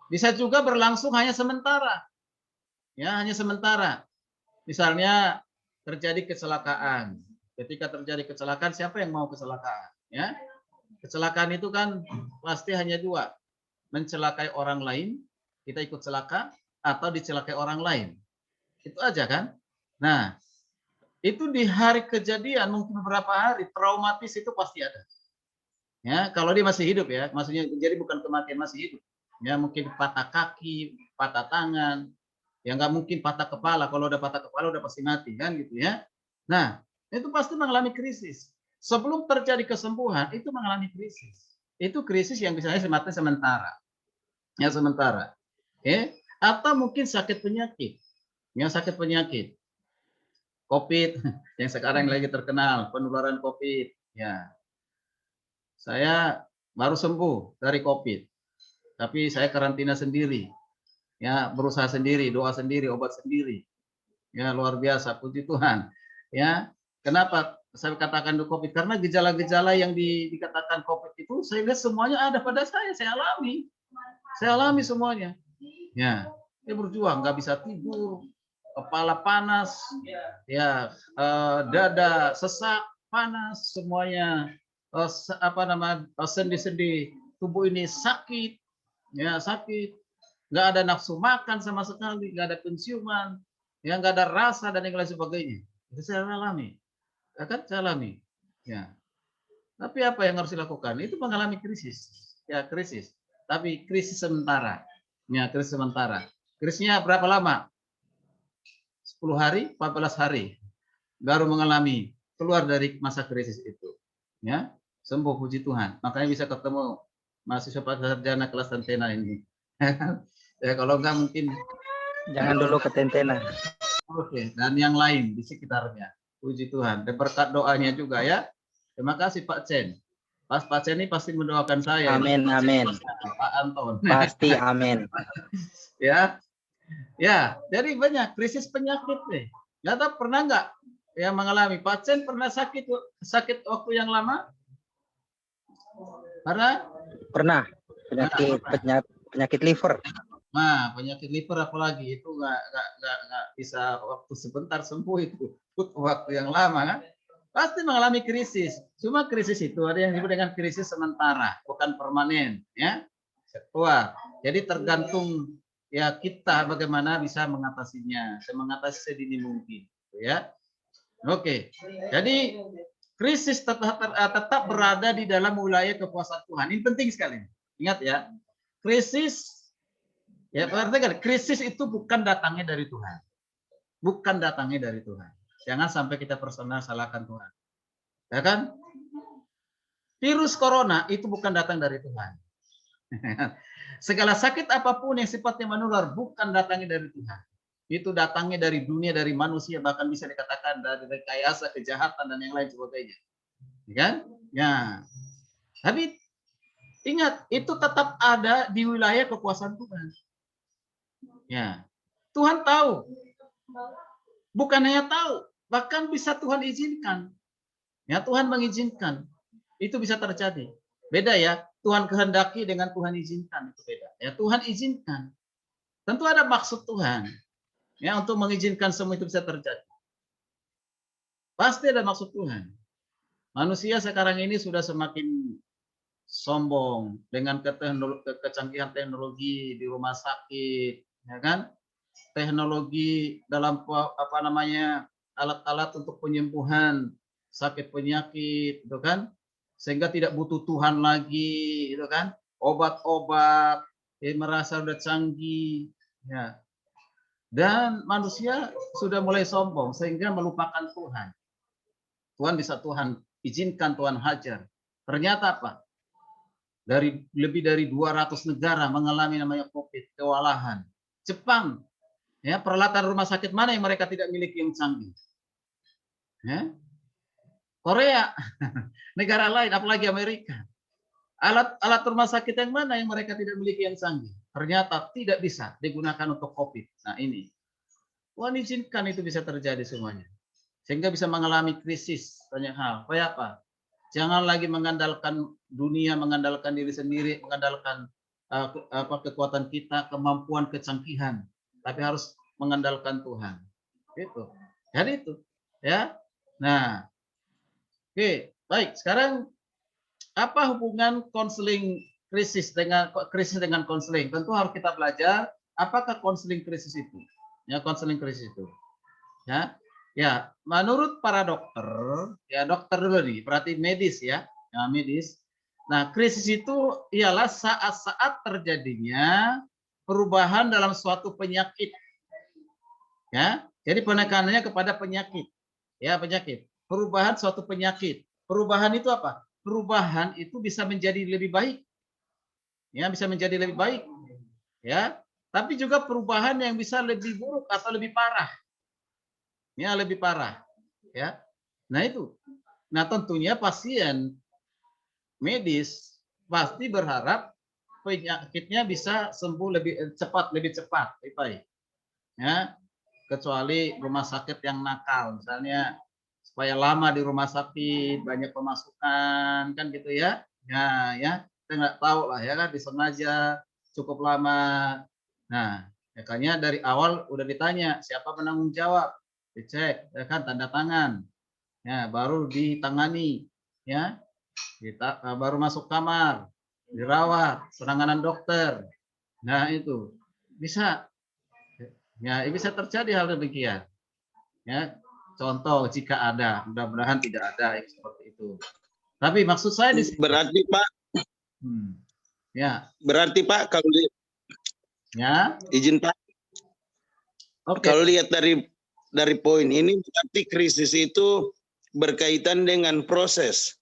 Bisa juga berlangsung hanya sementara, ya, hanya sementara. Misalnya terjadi kecelakaan. Ketika terjadi kecelakaan, siapa yang mau kecelakaan, ya? Kecelakaan itu kan pasti hanya dua, mencelakai orang lain, kita ikut celaka, atau dicelakai orang lain. Itu aja kan. Nah, itu di hari kejadian mungkin beberapa hari traumatis itu pasti ada. Ya, kalau dia masih hidup ya, maksudnya jadi bukan kematian, masih hidup. Ya, mungkin patah kaki, patah tangan, ya nggak mungkin patah kepala. Kalau udah patah kepala udah pasti mati kan gitu ya. Nah, itu pasti mengalami krisis. Sebelum terjadi kesembuhan itu mengalami krisis. Itu krisis yang misalnya sementara. Ya sementara. Oke, atau mungkin sakit penyakit. Ya sakit penyakit. COVID yang sekarang lagi terkenal, penularan COVID. Ya. Saya baru sembuh dari COVID. Tapi saya karantina sendiri. Ya, berusaha sendiri, doa sendiri, obat sendiri. Ya, luar biasa, puji Tuhan. Ya, kenapa saya katakan COVID? Karena gejala-gejala yang dikatakan COVID itu saya lihat semuanya ada pada saya alami. Saya alami semuanya. Ya, dia berjuang, nggak bisa tidur, kepala panas, ya, dada sesak, panas, semuanya, sendi-sendi tubuh ini sakit, ya sakit, nggak ada nafsu makan sama sekali, nggak ada penciuman, ya nggak ada rasa dan yang lain sebagainya. Itu saya alami, ya kan saya alami. Ya, tapi apa yang harus dilakukan? Itu mengalami krisis, ya krisis. Tapi krisis sementara, ya krisis sementara. Krisisnya berapa lama? 10 hari, 14 hari, baru mengalami keluar dari masa krisis itu. Ya, sembuh puji Tuhan. Makanya bisa ketemu mahasiswa sarjana kelas Tentena ini. Ya kalau enggak mungkin Jangan dulu ke Tentena. oke, dan yang lain di sekitarnya. Puji Tuhan. Dan berkat doanya juga ya. Terima kasih Pak Chen. Pak Chen ini pasti mendoakan saya. Amin, amin. Pak Anton. Pasti amin. Ya. Ya, jadi banyak krisis penyakit nih. Nggak tahu pernah nggak yang mengalami? Pak Chen pernah sakit waktu yang lama? Pernah? Penyakit liver. Nah, penyakit liver apalagi itu nggak bisa waktu sebentar sembuh itu, butuh waktu yang lama kan? Pasti mengalami krisis. Cuma krisis itu ada yang disebut dengan krisis sementara, bukan permanen, ya. Wah, jadi tergantung ya kita bagaimana bisa mengatasinya, mengatasi sedini mungkin, ya. Oke, jadi krisis tetap berada di dalam wilayah kekuasaan Tuhan. Ini penting sekali. Ingat ya, krisis ya perhatikan, krisis itu bukan datangnya dari Tuhan, bukan datangnya dari Tuhan. Jangan sampai kita personal salahkan Tuhan, ya kan? Virus corona itu bukan datang dari Tuhan. Segala sakit apapun yang sifatnya menular bukan datangnya dari Tuhan. Itu datangnya dari dunia, dari manusia, bahkan bisa dikatakan dari rekayasa, kejahatan dan yang lain sebagainya. Ya kan? Ya. Tapi ingat, itu tetap ada di wilayah kekuasaan Tuhan. Ya. Tuhan tahu. Bukan hanya tahu, bahkan bisa Tuhan izinkan. Ya, Tuhan mengizinkan. Itu bisa terjadi. Beda ya, Tuhan kehendaki dengan Tuhan izinkan itu beda. Ya, Tuhan izinkan. Tentu ada maksud Tuhan. Ya, untuk mengizinkan semua itu bisa terjadi. Pasti ada maksud Tuhan. Manusia sekarang ini sudah semakin sombong dengan kecanggihan teknologi di rumah sakit, ya kan? Teknologi dalam alat-alat untuk penyembuhan sakit penyakit, itu kan? Sehingga tidak butuh Tuhan lagi, itu kan? Obat-obat, merasa sudah canggih, ya. Dan manusia sudah mulai sombong sehingga melupakan Tuhan. Tuhan bisa Tuhan izinkan, Tuhan hajar. Ternyata apa? Lebih dari 200 negara mengalami namanya COVID, kewalahan. Jepang, ya, peralatan rumah sakit mana yang mereka tidak miliki yang canggih? Ya? Korea, negara lain, apalagi Amerika. Alat rumah sakit yang mana yang mereka tidak miliki yang canggih? Ternyata tidak bisa digunakan untuk COVID. Nah ini, Tuhan izinkan itu bisa terjadi semuanya. Sehingga bisa mengalami krisis banyak hal. Supaya apa? Jangan lagi mengandalkan dunia, mengandalkan diri sendiri, mengandalkan kekuatan kita, kemampuan, kecanggihan. Tapi harus mengandalkan Tuhan. Itu. Jadi itu. Ya. Nah, oke, baik. Sekarang apa hubungan konseling krisis dengan konseling? Tentu harus kita belajar apakah konseling krisis itu. Ya, konseling krisis itu. Ya. Ya, menurut para dokter, ya dokter dulu nih, berarti medis ya, medis. Nah, krisis itu ialah saat-saat terjadinya perubahan dalam suatu penyakit. Ya, jadi penekanannya kepada penyakit. Ya, penyakit. Perubahan suatu penyakit. Perubahan itu apa? Perubahan itu bisa menjadi lebih baik. Ya, bisa menjadi lebih baik. Ya, tapi juga perubahan yang bisa lebih buruk atau lebih parah. Ya, lebih parah, ya. Nah itu. Nah tentunya pasien medis pasti berharap penyakitnya bisa sembuh lebih cepat, lebih baik. Ya, kecuali rumah sakit yang nakal, misalnya supaya lama di rumah sakit, banyak pemasukan, kan gitu ya. Ya, kita nggak tahu lah ya kan, disengaja cukup lama. Nah, makanya dari awal udah ditanya siapa penanggung jawab, dicek, ya kan, tanda tangan, ya baru ditangani, ya kita baru masuk kamar, dirawat, penanganan dokter. Nah itu bisa, ya bisa terjadi hal demikian. Ya, contoh jika ada, mudah-mudahan tidak ada yang seperti itu. Tapi maksud saya di sini, Berarti Pak, ya, berarti Pak kalau ya, izin Pak, oke, kalau lihat dari poin ini berarti krisis itu berkaitan dengan proses.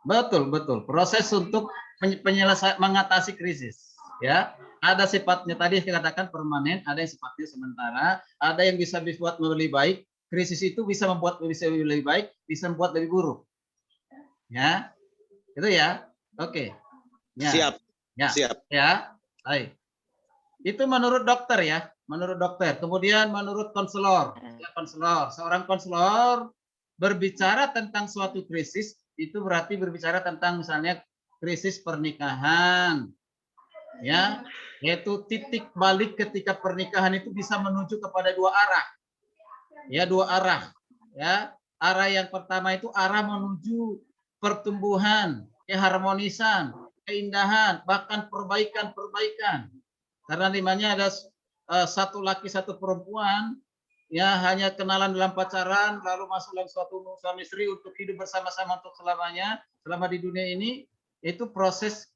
betul, proses untuk penyelesaian mengatasi krisis. Ya, ada sifatnya tadi dikatakan permanen, ada yang sifatnya sementara, ada yang bisa dibuat lebih baik. Krisis itu bisa membuat lebih baik, bisa membuat lebih buruk. Ya, itu ya. Oke. Ya. Siap. Ya. Siap. Ya. Baik. Itu menurut dokter ya, menurut dokter. Kemudian menurut konselor, ya, seorang konselor berbicara tentang suatu krisis itu berarti berbicara tentang misalnya krisis pernikahan, ya, yaitu titik balik ketika pernikahan itu bisa menuju kepada dua arah, ya, ya. Arah yang pertama itu arah menuju pertumbuhan, keharmonisan, keindahan, bahkan perbaikan. Karena limanya ada satu laki satu perempuan, ya hanya kenalan dalam pacaran, lalu masuk dalam suatu suami istri untuk hidup bersama-sama untuk selamanya, selama di dunia ini, itu proses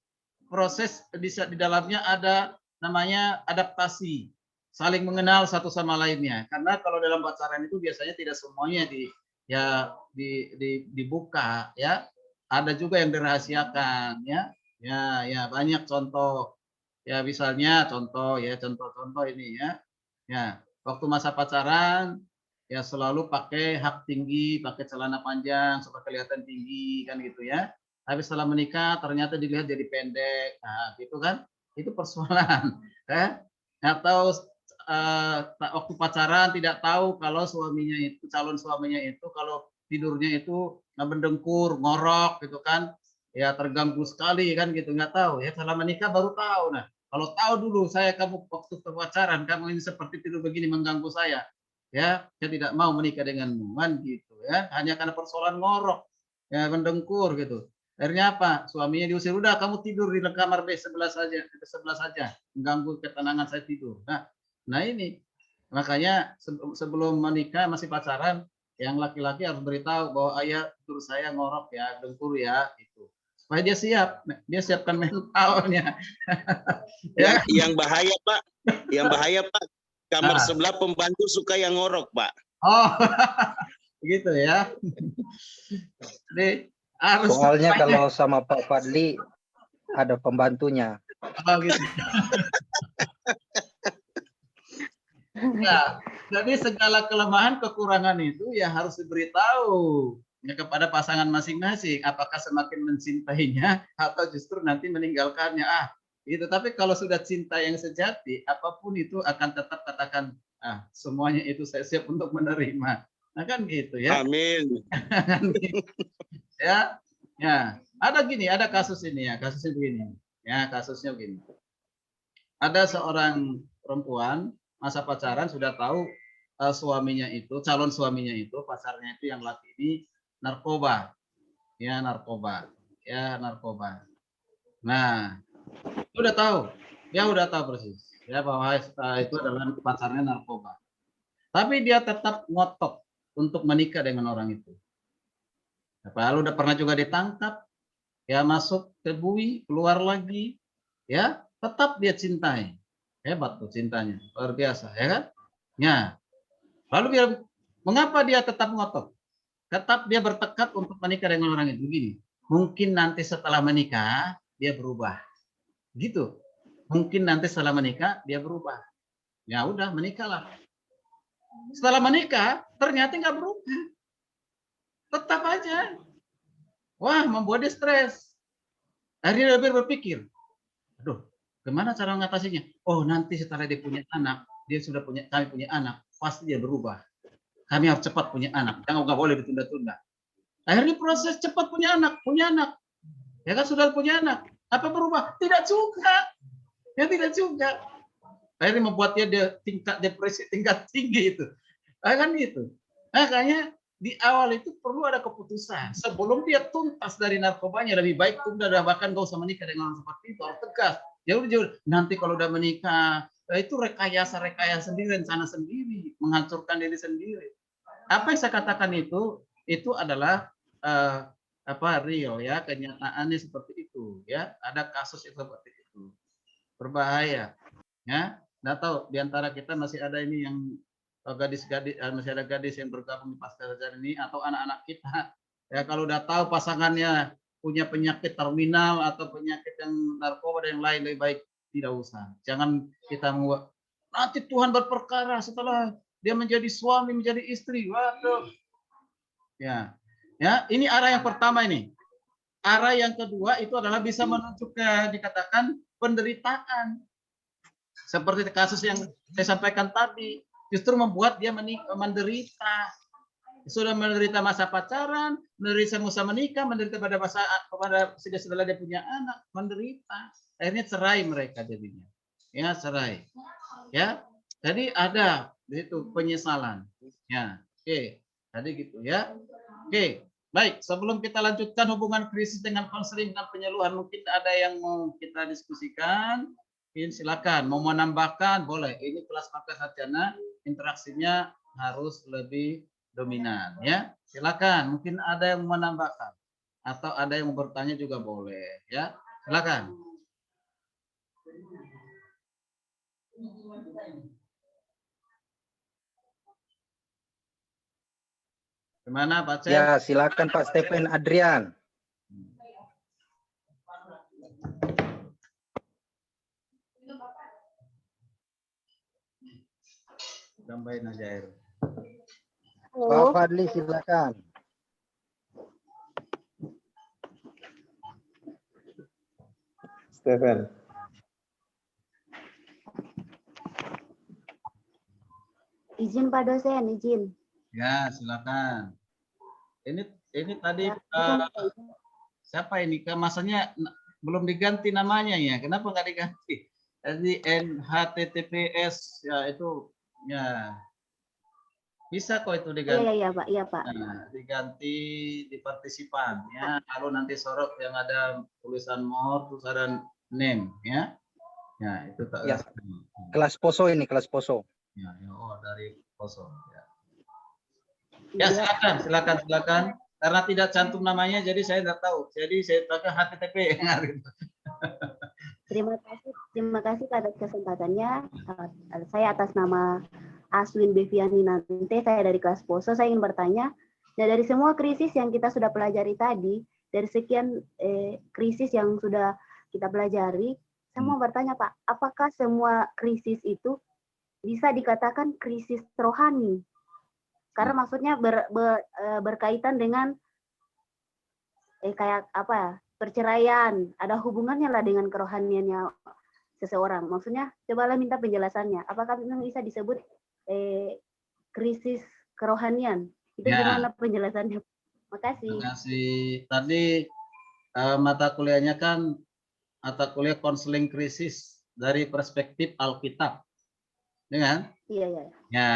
di dalamnya ada namanya adaptasi, saling mengenal satu sama lainnya. Karena kalau dalam pacaran itu biasanya tidak semuanya dibuka, ya. Ada juga yang dirahasiakan, ya. Ya banyak contoh. Ya misalnya contoh ini ya. Ya, waktu masa pacaran ya selalu pakai hak tinggi, pakai celana panjang supaya kelihatan tinggi kan gitu ya. Tapi setelah menikah ternyata dilihat jadi pendek. Nah, gitu kan? Itu persoalan, ya. Atau waktu pacaran tidak tahu kalau suaminya itu, calon suaminya itu kalau tidurnya itu mendengkur, ngorok gitu kan. Ya terganggu sekali kan gitu, nggak tahu ya. Setelah menikah baru tahu. Nah, kalau tahu dulu kamu waktu pacaran kamu ini seperti tidur begini mengganggu saya, ya saya tidak mau menikah denganmu kan gitu ya, hanya karena persoalan ngorok, ya mendengkur gitu. Akhirnya apa? Suaminya diusir, udah kamu tidur di kamar sebelah saja, mengganggu ketenangan saya tidur. Nah ini makanya sebelum menikah masih pacaran, yang laki-laki harus beritahu bahwa ayah tidur saya ngorok ya, dengkur ya, gitu. Supaya dia siapkan mentalnya. Yang bahaya Pak, kamar sebelah pembantu suka yang ngorok Pak. Oh, begitu ya. Jadi harus. Soalnya kalau sama Pak Fadli ada pembantunya. Oh, gitu. Ya, jadi segala kelemahan kekurangan itu ya harus diberitahu ya kepada pasangan masing-masing, apakah semakin mencintainya atau justru nanti meninggalkannya. Gitu. Tapi kalau sudah cinta yang sejati, apapun itu akan tetap katakan, semuanya itu saya siap untuk menerima. Nah kan gitu ya. Amin. Ya, ada kasus ini ya, kasusnya begini. Ya, kasusnya begini. Ada seorang perempuan masa pacaran sudah tahu suaminya itu, calon suaminya itu, pacarnya itu yang laki ini narkoba. Ya, narkoba. Nah, udah tahu persis ya bahwa itu adalah pacarnya narkoba. Tapi dia tetap ngotot untuk menikah dengan orang itu. Lalu udah pernah juga ditangkap, ya masuk ke bui, keluar lagi, ya tetap dia cintai. Hebat tuh cintanya, luar biasa, ya kan? Ya. Lalu mengapa dia tetap ngotot? Tetap dia bertekad untuk menikah dengan orang itu. Begini, mungkin nanti setelah menikah dia berubah. Gitu. Mungkin nanti setelah menikah dia berubah. Ya udah menikahlah. Setelah menikah ternyata nggak berubah. Tetap aja. Wah, membuat dia stres. Akhirnya dia berpikir, Aduh, gimana cara mengatasinya? Oh, nanti setelah dia punya anak, kami punya anak, pasti dia berubah. Kami harus cepat punya anak, jangan nggak boleh ditunda-tunda. Akhirnya proses cepat punya anak. Ya kan sudah punya anak, apa berubah? Tidak juga, ya tidak juga. Akhirnya membuat dia tingkat depresi tingkat tinggi itu. Kan gitu. Makanya di awal itu perlu ada keputusan. Sebelum dia tuntas dari narkobanya, lebih baik tunda dan bahkan gak usah menikah dengan orang seperti itu. Harus tegas. Jauh-jauh. Nanti kalau udah menikah, itu rekayasa sendiri, rencana sendiri, menghancurkan diri sendiri. Apa yang saya katakan itu adalah real ya, kenyataannya seperti itu ya. Ada kasus yang seperti itu. Berbahaya. Ya, nggak tahu di antara kita masih ada ini yang gadis-gadis, masih ada gadis yang bergabung di pasca sarjana ini atau anak-anak kita. Ya kalau udah tahu pasangannya punya penyakit terminal atau penyakit yang narkoba dan yang lain, lebih baik tidak usah. Jangan kita membuat nanti Tuhan berperkara setelah dia menjadi suami, menjadi istri. Waduh. Ya. Ya, ini arah yang pertama ini. Arah yang kedua itu adalah bisa menuju ke dikatakan penderitaan. Seperti kasus yang saya sampaikan tadi, justru membuat dia menderita. Sudah menderita masa pacaran, menderita masa menikah, menderita pada setelah dia punya anak, menderita. Akhirnya cerai mereka jadinya. Ya, cerai. Ya. Jadi ada di situ penyesalan. Ya. Oke. Tadi gitu ya. Oke. Baik, sebelum kita lanjutkan hubungan krisis dengan konseling dan penyuluhan, mungkin ada yang mau kita diskusikan. Silakan, mau menambahkan boleh. Ini kelas pasca sarjana, interaksinya harus lebih dominan ya. Silakan, mungkin ada yang mau menambahkan atau ada yang mau bertanya juga boleh ya. Silakan. Gimana Pak Cep? Ya, silakan Pak Stephen Adrian. Tambahin aja air. Pak Fadli silakan. Stephen. Izin Pak dosen, izin. Ya, silakan. Ini tadi siapa ini? Masanya belum diganti namanya ya. Kenapa nggak diganti? Jadi NHTTPS ya itu ya bisa kok itu diganti. Iya Pak, iya Pak. Nah, diganti di partisipan ya. Kalau nanti sorot yang ada tulisan more terus ada name ya. Ya itu tak. Ya. Kelas poso ini, kelas poso. Ya, oh dari poso ya. Ya silakan. Karena tidak cantum namanya, jadi saya tidak tahu. Jadi saya pakai HTTP. Terima kasih atas kesempatannya. Saya atas nama Aswin Beviani Nante, saya dari kelas Poso. Saya ingin bertanya, dari semua krisis yang kita sudah pelajari tadi, dari sekian krisis yang sudah kita pelajari, saya mau bertanya Pak, apakah semua krisis itu bisa dikatakan krisis rohani? Karena maksudnya berkaitan dengan kayak apa ya, perceraian, ada hubungannya lah dengan kerohaniannya seseorang. Maksudnya cobalah minta penjelasannya. Apakah memang bisa disebut krisis kerohanian? Itu gimana penjelasannya? Makasih. Terima kasih. Tadi mata kuliahnya kan mata kuliah konseling krisis dari perspektif Alkitab. Ya kan? Iya. Ya,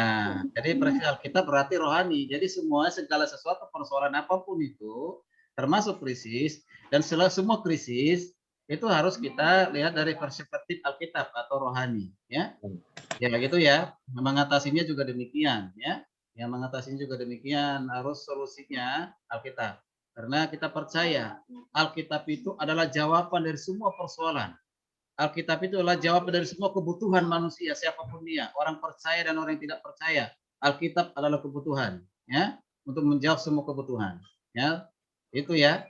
jadi perspektif Alkitab berarti rohani. Jadi segala sesuatu persoalan apapun itu termasuk krisis dan semua krisis itu harus kita lihat dari perspektif Alkitab atau rohani, ya. Ya gitu ya. Mengatasinya juga demikian, ya. Yang mengatasinya juga demikian, harus solusinya Alkitab. Karena kita percaya Alkitab itu adalah jawaban dari semua persoalan. Alkitab itu adalah jawaban dari semua kebutuhan manusia, siapapun dia, orang percaya dan orang yang tidak percaya. Alkitab adalah kebutuhan, ya, untuk menjawab semua kebutuhan, ya. Itu ya.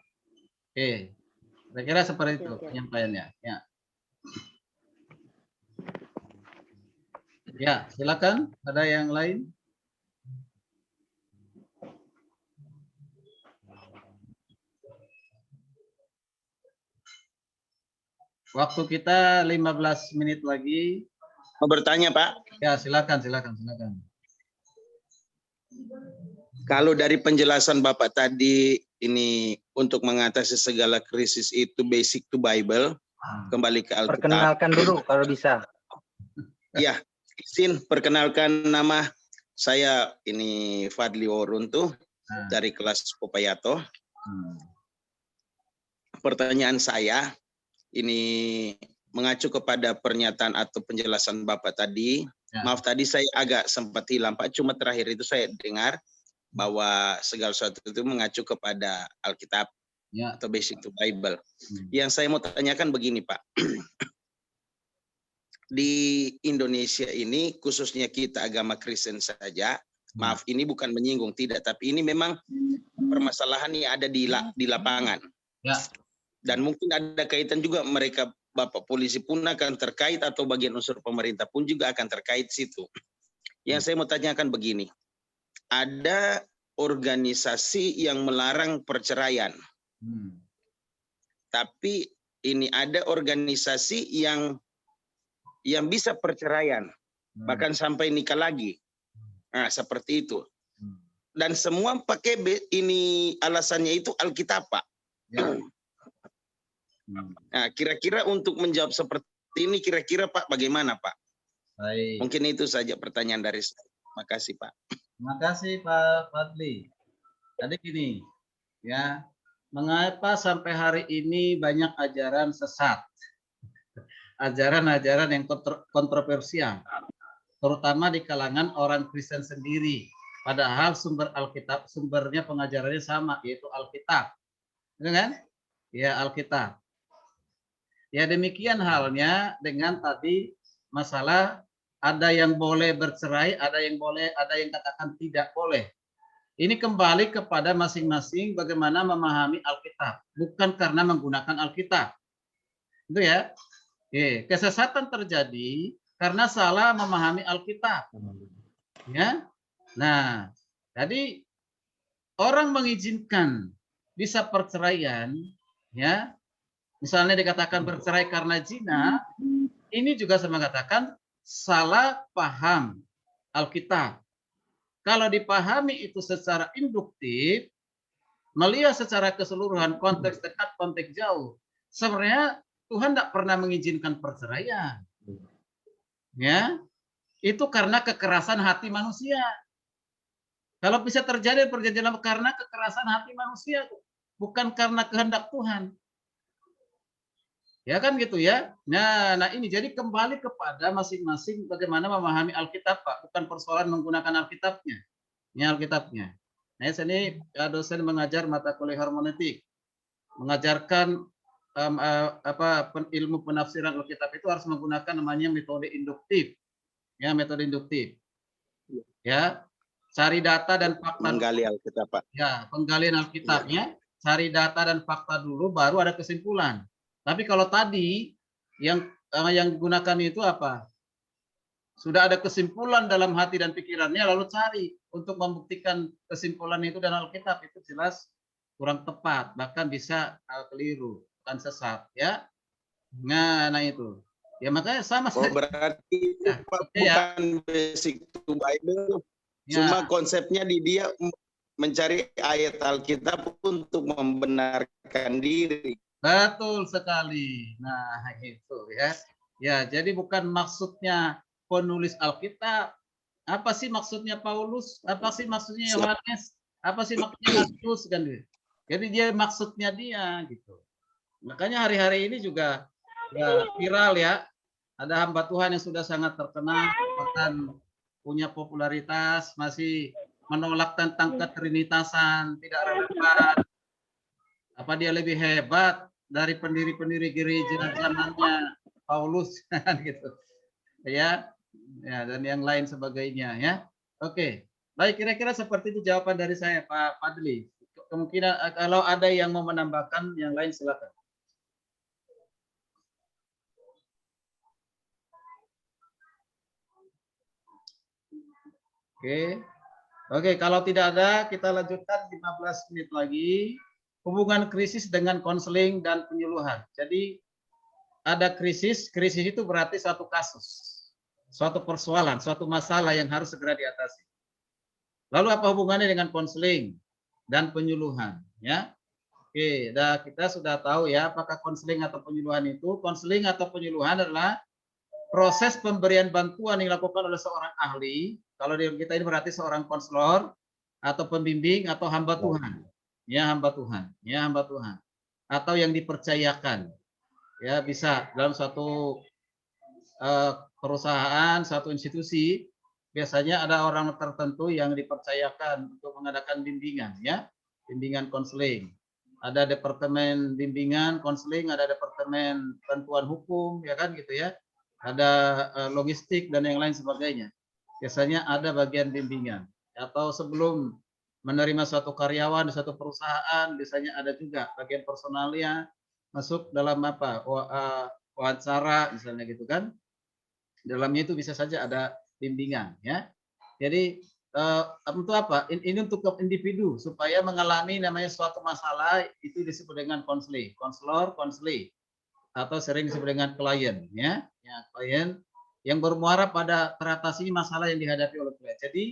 Oke. Saya kira seperti itu penyampaiannya, ya. Ya, silakan. Ada yang lain? Waktu kita 15 menit lagi. Mau bertanya, Pak? Ya, silakan. Kalau dari penjelasan Bapak tadi, ini untuk mengatasi segala krisis itu basic to Bible, kembali ke Alkitab. Perkenalkan dulu kalau bisa. Ya, izin perkenalkan nama saya ini Fadli Orun tuh dari kelas Popayato. Pertanyaan saya ini mengacu kepada pernyataan atau penjelasan Bapak tadi. Ya. Maaf tadi saya agak sempat hilang Pak, cuma terakhir itu saya dengar bahwa segala sesuatu itu mengacu kepada Alkitab Ya. atau basic to Bible. Yang saya mau tanyakan begini Pak. Di Indonesia ini khususnya kita agama Kristen saja, maaf ini bukan menyinggung tidak, tapi ini memang permasalahan yang ada di lapangan. Ya. Dan mungkin ada kaitan juga mereka Bapak polisi pun akan terkait atau bagian unsur pemerintah pun juga akan terkait situ. Yang saya mau tanyakan begini, ada organisasi yang melarang perceraian, tapi ini ada organisasi yang bisa perceraian, bahkan sampai nikah lagi. Nah, seperti itu. Dan semua pakai ini alasannya itu Alkitab, Pak. Ya. Nah, kira-kira untuk menjawab seperti ini, kira-kira Pak bagaimana Pak? Baik. Mungkin itu saja pertanyaan dari saya. Terima kasih Pak. Terima kasih Pak Fadli. Jadi gini, ya, mengapa sampai hari ini banyak ajaran sesat, ajaran-ajaran yang kontroversial, terutama di kalangan orang Kristen sendiri. Padahal sumber Alkitab, sumbernya pengajarannya sama, yaitu Alkitab, gitu kan? Ya, Alkitab. Ya, demikian halnya dengan tadi masalah ada yang boleh bercerai, ada yang boleh, ada yang katakan tidak boleh. Ini kembali kepada masing-masing bagaimana memahami Alkitab, bukan karena menggunakan Alkitab. Itu ya. Oke, kesesatan terjadi karena salah memahami Alkitab. Ya. Nah, jadi orang mengizinkan bisa perceraian, ya. Misalnya dikatakan bercerai karena zina, ini juga saya mengatakan salah paham Alkitab. Kalau dipahami itu secara induktif, melihat secara keseluruhan konteks dekat, konteks jauh, sebenarnya Tuhan tidak pernah mengizinkan perceraian. Ya, itu karena kekerasan hati manusia. Kalau bisa terjadi perjanjian lama karena kekerasan hati manusia, bukan karena kehendak Tuhan. Ya kan gitu ya. Nah ini jadi kembali kepada masing-masing bagaimana memahami Alkitab, Pak. Bukan persoalan menggunakan Alkitabnya. Ini Alkitabnya. Nah, ini dosen mengajar mata kuliah hermeneutik. Mengajarkan ilmu penafsiran Alkitab itu harus menggunakan namanya metode induktif. Ya, metode induktif. Ya. Cari data dan fakta. Menggali Alkitab, Pak. Ya, penggalian Alkitabnya, cari data dan fakta dulu baru ada kesimpulan. Tapi kalau tadi yang digunakan itu apa? Sudah ada kesimpulan dalam hati dan pikirannya, lalu cari untuk membuktikan kesimpulan itu dan Alkitab itu jelas kurang tepat, bahkan bisa keliru, bukan sesat, ya. Nah itu. Ya makanya sama. Oh, berarti ya, bukan basic to Bible, ya. Cuma konsepnya dia mencari ayat Alkitab untuk membenarkan diri. Betul sekali. Nah, itu ya. Ya, jadi bukan maksudnya penulis Alkitab. Apa sih maksudnya Paulus? Apa sih maksudnya Yohanes? Apa sih maksudnya Matius kan? Jadi dia maksudnya dia gitu. Makanya hari-hari ini juga ya, viral ya. Ada hamba Tuhan yang sudah sangat terkenal, bahkan punya popularitas, masih menolak tentang ketrinitasan, tidak relevan. Apa dia lebih hebat dari pendiri-pendiri gereja zamannya Paulus kan gitu. Ya. Ya, dan yang lain sebagainya ya. Oke. Baik, kira-kira seperti itu jawaban dari saya Pak Fadli. Kemungkinan kalau ada yang mau menambahkan yang lain silakan. Oke. Oke, kalau tidak ada kita lanjutkan 15 menit lagi. Hubungan krisis dengan konseling dan penyuluhan. Jadi ada krisis, krisis itu berarti suatu kasus, suatu persoalan, suatu masalah yang harus segera diatasi. Lalu apa hubungannya dengan konseling dan penyuluhan? Ya, oke, kita sudah tahu ya, apakah konseling atau penyuluhan itu? Konseling atau penyuluhan adalah proses pemberian bantuan yang dilakukan oleh seorang ahli. Kalau kita ini berarti seorang konselor atau pembimbing atau hamba Tuhan. Ya, hamba Tuhan. Ya, hamba Tuhan. Atau yang dipercayakan. Ya, bisa dalam suatu perusahaan, satu institusi, biasanya ada orang tertentu yang dipercayakan untuk mengadakan bimbingan, ya, bimbingan konseling. Ada departemen bimbingan konseling, ada departemen bantuan hukum, ya kan gitu ya. Ada logistik dan yang lain sebagainya. Biasanya ada bagian bimbingan. Atau sebelum menerima suatu karyawan di suatu perusahaan, biasanya ada juga bagian personalnya masuk dalam apa, wawancara misalnya gitu kan. Dalamnya itu bisa saja ada bimbingan, ya. Jadi untuk apa? Ini untuk individu supaya mengalami namanya suatu masalah, itu disebut dengan konseling, konselor, konseli, atau sering disebut dengan klien, ya. Ya, klien yang bermuara pada teratasi masalah yang dihadapi oleh klien. Jadi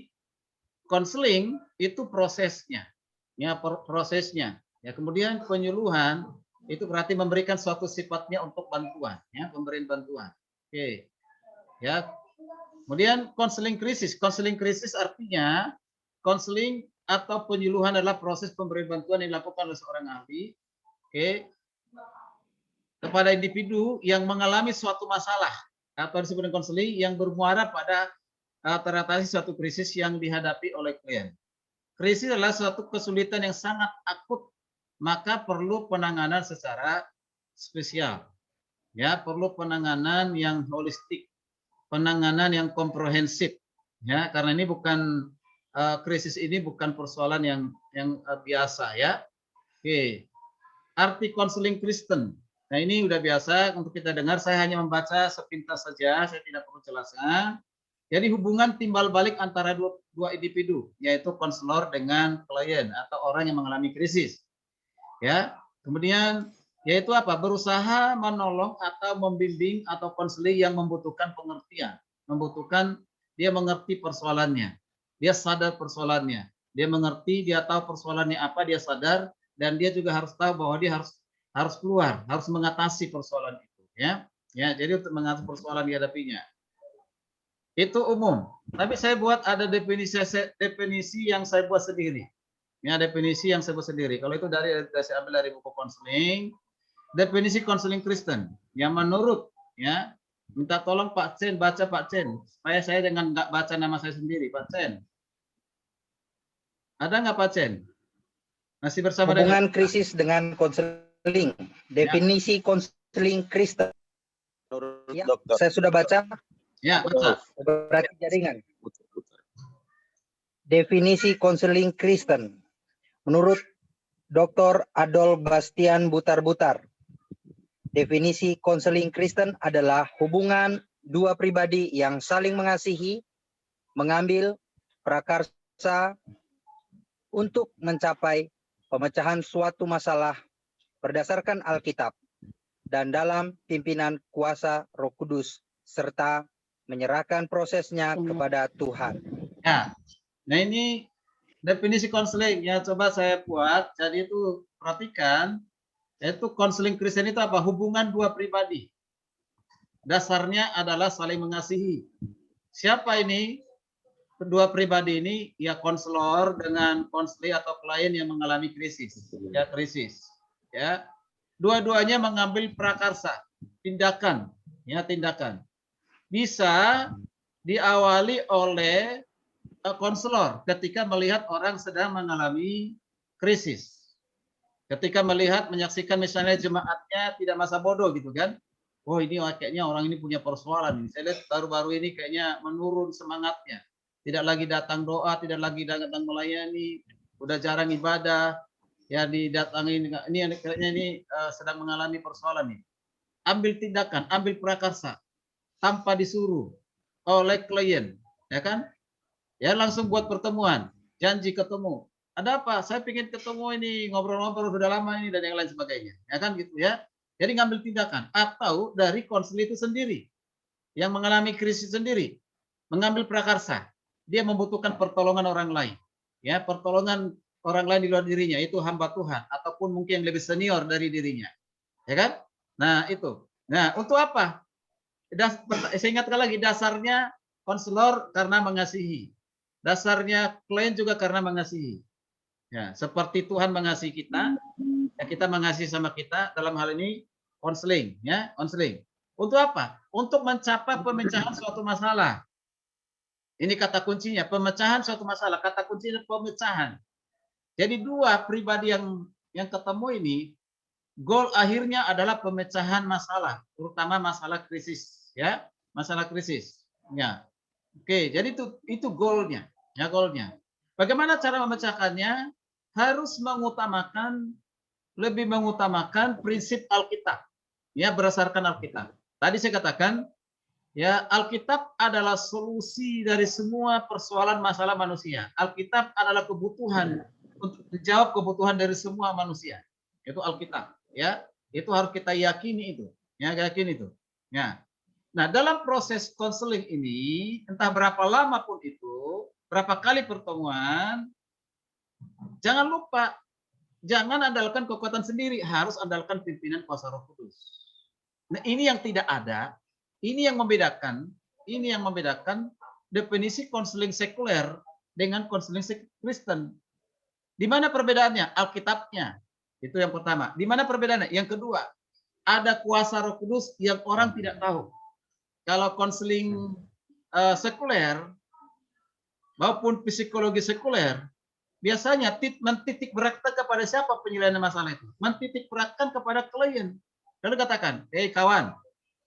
konseling itu prosesnya, ya, prosesnya. Ya, kemudian penyuluhan itu berarti memberikan suatu sifatnya untuk bantuan, ya, pemberian bantuan. Oke. Ya. Kemudian konseling krisis. Konseling krisis artinya konseling atau penyuluhan adalah proses pemberian bantuan yang dilakukan oleh seorang ahli, oke, kepada individu yang mengalami suatu masalah atau disebut dengan konseling yang bermuara pada teratasi suatu krisis yang dihadapi oleh klien. Krisis adalah suatu kesulitan yang sangat akut, maka perlu penanganan secara spesial. Ya, perlu penanganan yang holistik, penanganan yang komprehensif, ya, karena ini bukan krisis ini bukan persoalan yang biasa, ya. Oke, arti konseling Kristen. Nah, ini udah biasa untuk kita dengar. Saya hanya membaca sepintas saja, saya tidak perlu jelaskan. Jadi hubungan timbal balik antara dua individu, yaitu konselor dengan klien atau orang yang mengalami krisis, ya. Kemudian yaitu apa? Berusaha menolong atau membimbing atau konseling yang membutuhkan pengertian, membutuhkan dia mengerti persoalannya, dia sadar persoalannya, dia mengerti, dia tahu persoalannya apa, dia sadar, dan dia juga harus tahu bahwa dia harus keluar, harus mengatasi persoalan itu, ya. Ya, jadi untuk mengatasi persoalan dihadapinya. Itu umum. Tapi saya buat ada definisi yang saya buat sendiri. Ya, definisi yang saya buat sendiri. Kalau itu saya ambil dari buku konseling. Definisi konseling Kristen yang menurut, ya, minta tolong Pak Chen, baca Pak Chen, supaya saya dengan nggak baca nama saya sendiri. Pak Chen, ada nggak Pak Chen? Masih bersama hubungan dengan krisis dengan konseling. Definisi ya. Konseling Kristen. Ya, saya sudah baca. Ya, baca. Berarti jaringan. Definisi konseling Kristen menurut Dr. Adolf Bastian Butar-Butar. Definisi konseling Kristen adalah hubungan dua pribadi yang saling mengasihi, mengambil prakarsa untuk mencapai pemecahan suatu masalah berdasarkan Alkitab dan dalam pimpinan kuasa Roh Kudus serta menyerahkan prosesnya kepada Tuhan. Ya, nah ini definisi konseling ya, coba saya buat. Jadi itu perhatikan. Itu konseling Kristen itu apa? Hubungan dua pribadi. Dasarnya adalah saling mengasihi. Siapa ini? Kedua pribadi ini ya konselor dengan konseli atau klien yang mengalami krisis. Ya, krisis. Ya. Dua-duanya mengambil prakarsa, tindakan, ya, tindakan. Bisa diawali oleh konselor ketika melihat orang sedang mengalami krisis. Ketika melihat, menyaksikan misalnya jemaatnya tidak masa bodoh gitu kan. Oh, ini kayaknya orang ini punya persoalan. Saya lihat baru-baru ini kayaknya menurun semangatnya. Tidak lagi datang doa, tidak lagi datang melayani, udah jarang ibadah. Ya, didatangi ini kayaknya ini sedang mengalami persoalan nih. Ambil tindakan, ambil prakarsa tanpa disuruh oleh klien, ya kan? Ya, langsung buat pertemuan, janji ketemu. Ada apa? Saya ingin ketemu ini, ngobrol-ngobrol sudah lama ini dan yang lain sebagainya. Ya kan gitu ya. Jadi ngambil tindakan, atau dari konseling itu sendiri yang mengalami krisis sendiri, mengambil prakarsa. Dia membutuhkan pertolongan orang lain. Ya, pertolongan orang lain di luar dirinya, itu hamba Tuhan ataupun mungkin yang lebih senior dari dirinya. Ya kan? Nah, itu. Nah, untuk apa? Saya ingatkan lagi, dasarnya konselor karena mengasihi. Dasarnya klien juga karena mengasihi. Ya, seperti Tuhan mengasihi kita, ya kita mengasihi sama kita, dalam hal ini konseling, ya, konseling. Untuk apa? Untuk mencapai pemecahan suatu masalah. Ini kata kuncinya, pemecahan suatu masalah. Kata kuncinya pemecahan. Jadi dua pribadi yang ketemu ini, goal akhirnya adalah pemecahan masalah, terutama masalah krisis, ya, masalah krisis. Ya, oke. Jadi itu goalnya, ya, goalnya. Bagaimana cara memecahkannya? Harus lebih mengutamakan prinsip Alkitab, ya, berdasarkan Alkitab. Tadi saya katakan, ya, Alkitab adalah solusi dari semua persoalan masalah manusia. Alkitab adalah kebutuhan untuk menjawab kebutuhan dari semua manusia. Itu Alkitab, ya. Itu harus kita yakini itu. Ya, yakini itu. Ya. Nah, dalam proses konseling ini, entah berapa lama pun itu, berapa kali pertemuan, jangan lupa, jangan andalkan kekuatan sendiri, harus andalkan pimpinan kuasa Roh Kudus. Nah, ini yang tidak ada. Ini yang membedakan definisi konseling sekuler dengan konseling Kristen. Di mana perbedaannya? Alkitabnya. Itu yang pertama. Di mana perbedaannya? Yang kedua, ada kuasa Roh Kudus yang orang tidak tahu. Kalau konseling sekuler maupun psikologi sekuler, biasanya mentitik beratkan kepada siapa penyelesaian masalah itu? Mentitik beratkan kepada klien. Lalu katakan, "Hei kawan,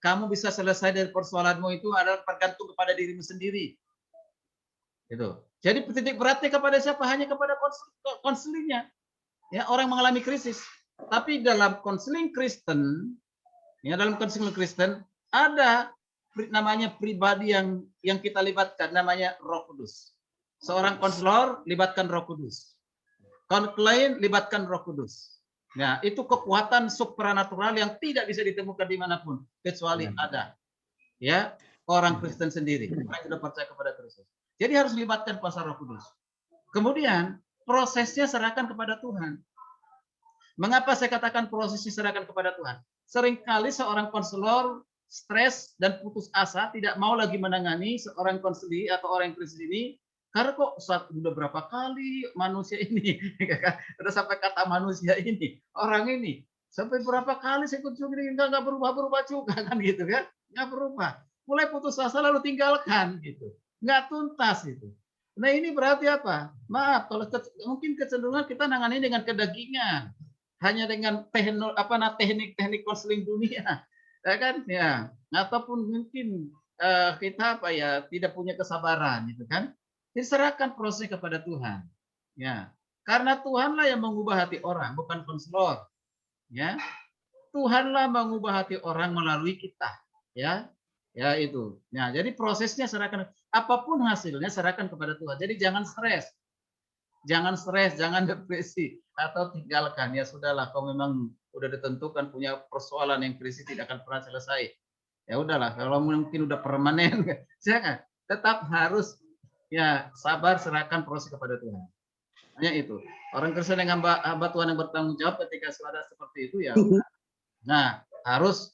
kamu bisa selesai dari persoalanmu itu adalah tergantung kepada dirimu sendiri." Gitu. Jadi titik beratnya kepada siapa? Hanya kepada konselingnya. Ya, orang mengalami krisis. Tapi dalam konseling Kristen, ya, dalam konseling Kristen ada namanya pribadi yang kita libatkan, namanya Roh Kudus. Seorang konselor libatkan Roh Kudus. Klien libatkan Roh Kudus. Nah, itu kekuatan supranatural yang tidak bisa ditemukan dimanapun kecuali ada, ya, orang Kristen sendiri, orang yang sudah percaya kepada Kristus. Jadi harus libatkan kuasa Roh Kudus. Kemudian prosesnya serahkan kepada Tuhan. Mengapa saya katakan prosesnya serahkan kepada Tuhan? Seringkali seorang konselor stres dan putus asa, tidak mau lagi menangani seorang konseli atau orang Kristen ini. Karena kok sudah berapa kali manusia ini, udah sampai kata manusia ini, orang ini, sampai berapa kali saya kunjungi enggak berubah juga kan gitu kan, nggak berubah. Mulai putus asa lalu tinggalkan gitu, nggak tuntas itu. Nah ini berarti apa? Maaf, kalau mungkin kecenderungan kita nangani dengan kedagingan, hanya dengan teknik konseling dunia, ya kan? Ya, ataupun mungkin kita tidak punya kesabaran, gitu kan? Diserahkan prosesnya kepada Tuhan. Ya. Karena Tuhanlah yang mengubah hati orang, bukan konselor. Ya. Tuhanlah mengubah hati orang melalui kita. Ya. Ya itu. Nah, jadi prosesnya serahkan, apapun hasilnya serahkan kepada Tuhan. Jadi jangan stres. Jangan stres, jangan depresi atau tinggalkan. Ya sudahlah, kau memang udah ditentukan punya persoalan yang krisis tidak akan pernah selesai. Ya udahlah, kalau mungkin udah permanen, jangan. Tetap harus, ya, sabar, serahkan proses kepada Tuhan. Hanya itu. Orang Kristen yang hamba Tuhan yang bertanggung jawab ketika sudah seperti itu, ya. Nah, harus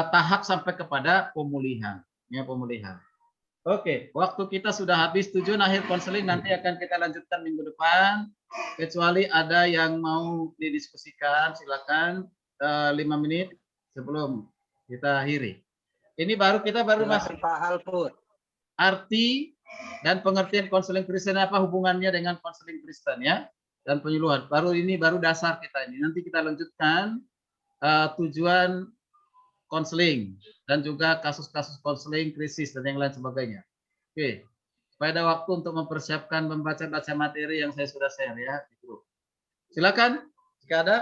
tahap sampai kepada pemulihan. Ya, pemulihan. Oke, waktu kita sudah habis. Tujuan akhir konseling nanti akan kita lanjutkan minggu depan. Kecuali ada yang mau didiskusikan, silakan 5 menit sebelum kita akhiri. Ini kita baru masuk Pak Alpur. Arti dan pengertian konseling Kristen, apa hubungannya dengan konseling Kristen, ya, dan penyuluhan. Baru dasar kita ini. Nanti kita lanjutkan tujuan konseling dan juga kasus-kasus konseling krisis dan yang lain sebagainya. Oke. Supaya ada waktu untuk mempersiapkan membaca materi yang saya sudah share, ya, di grup. Silakan jika ada.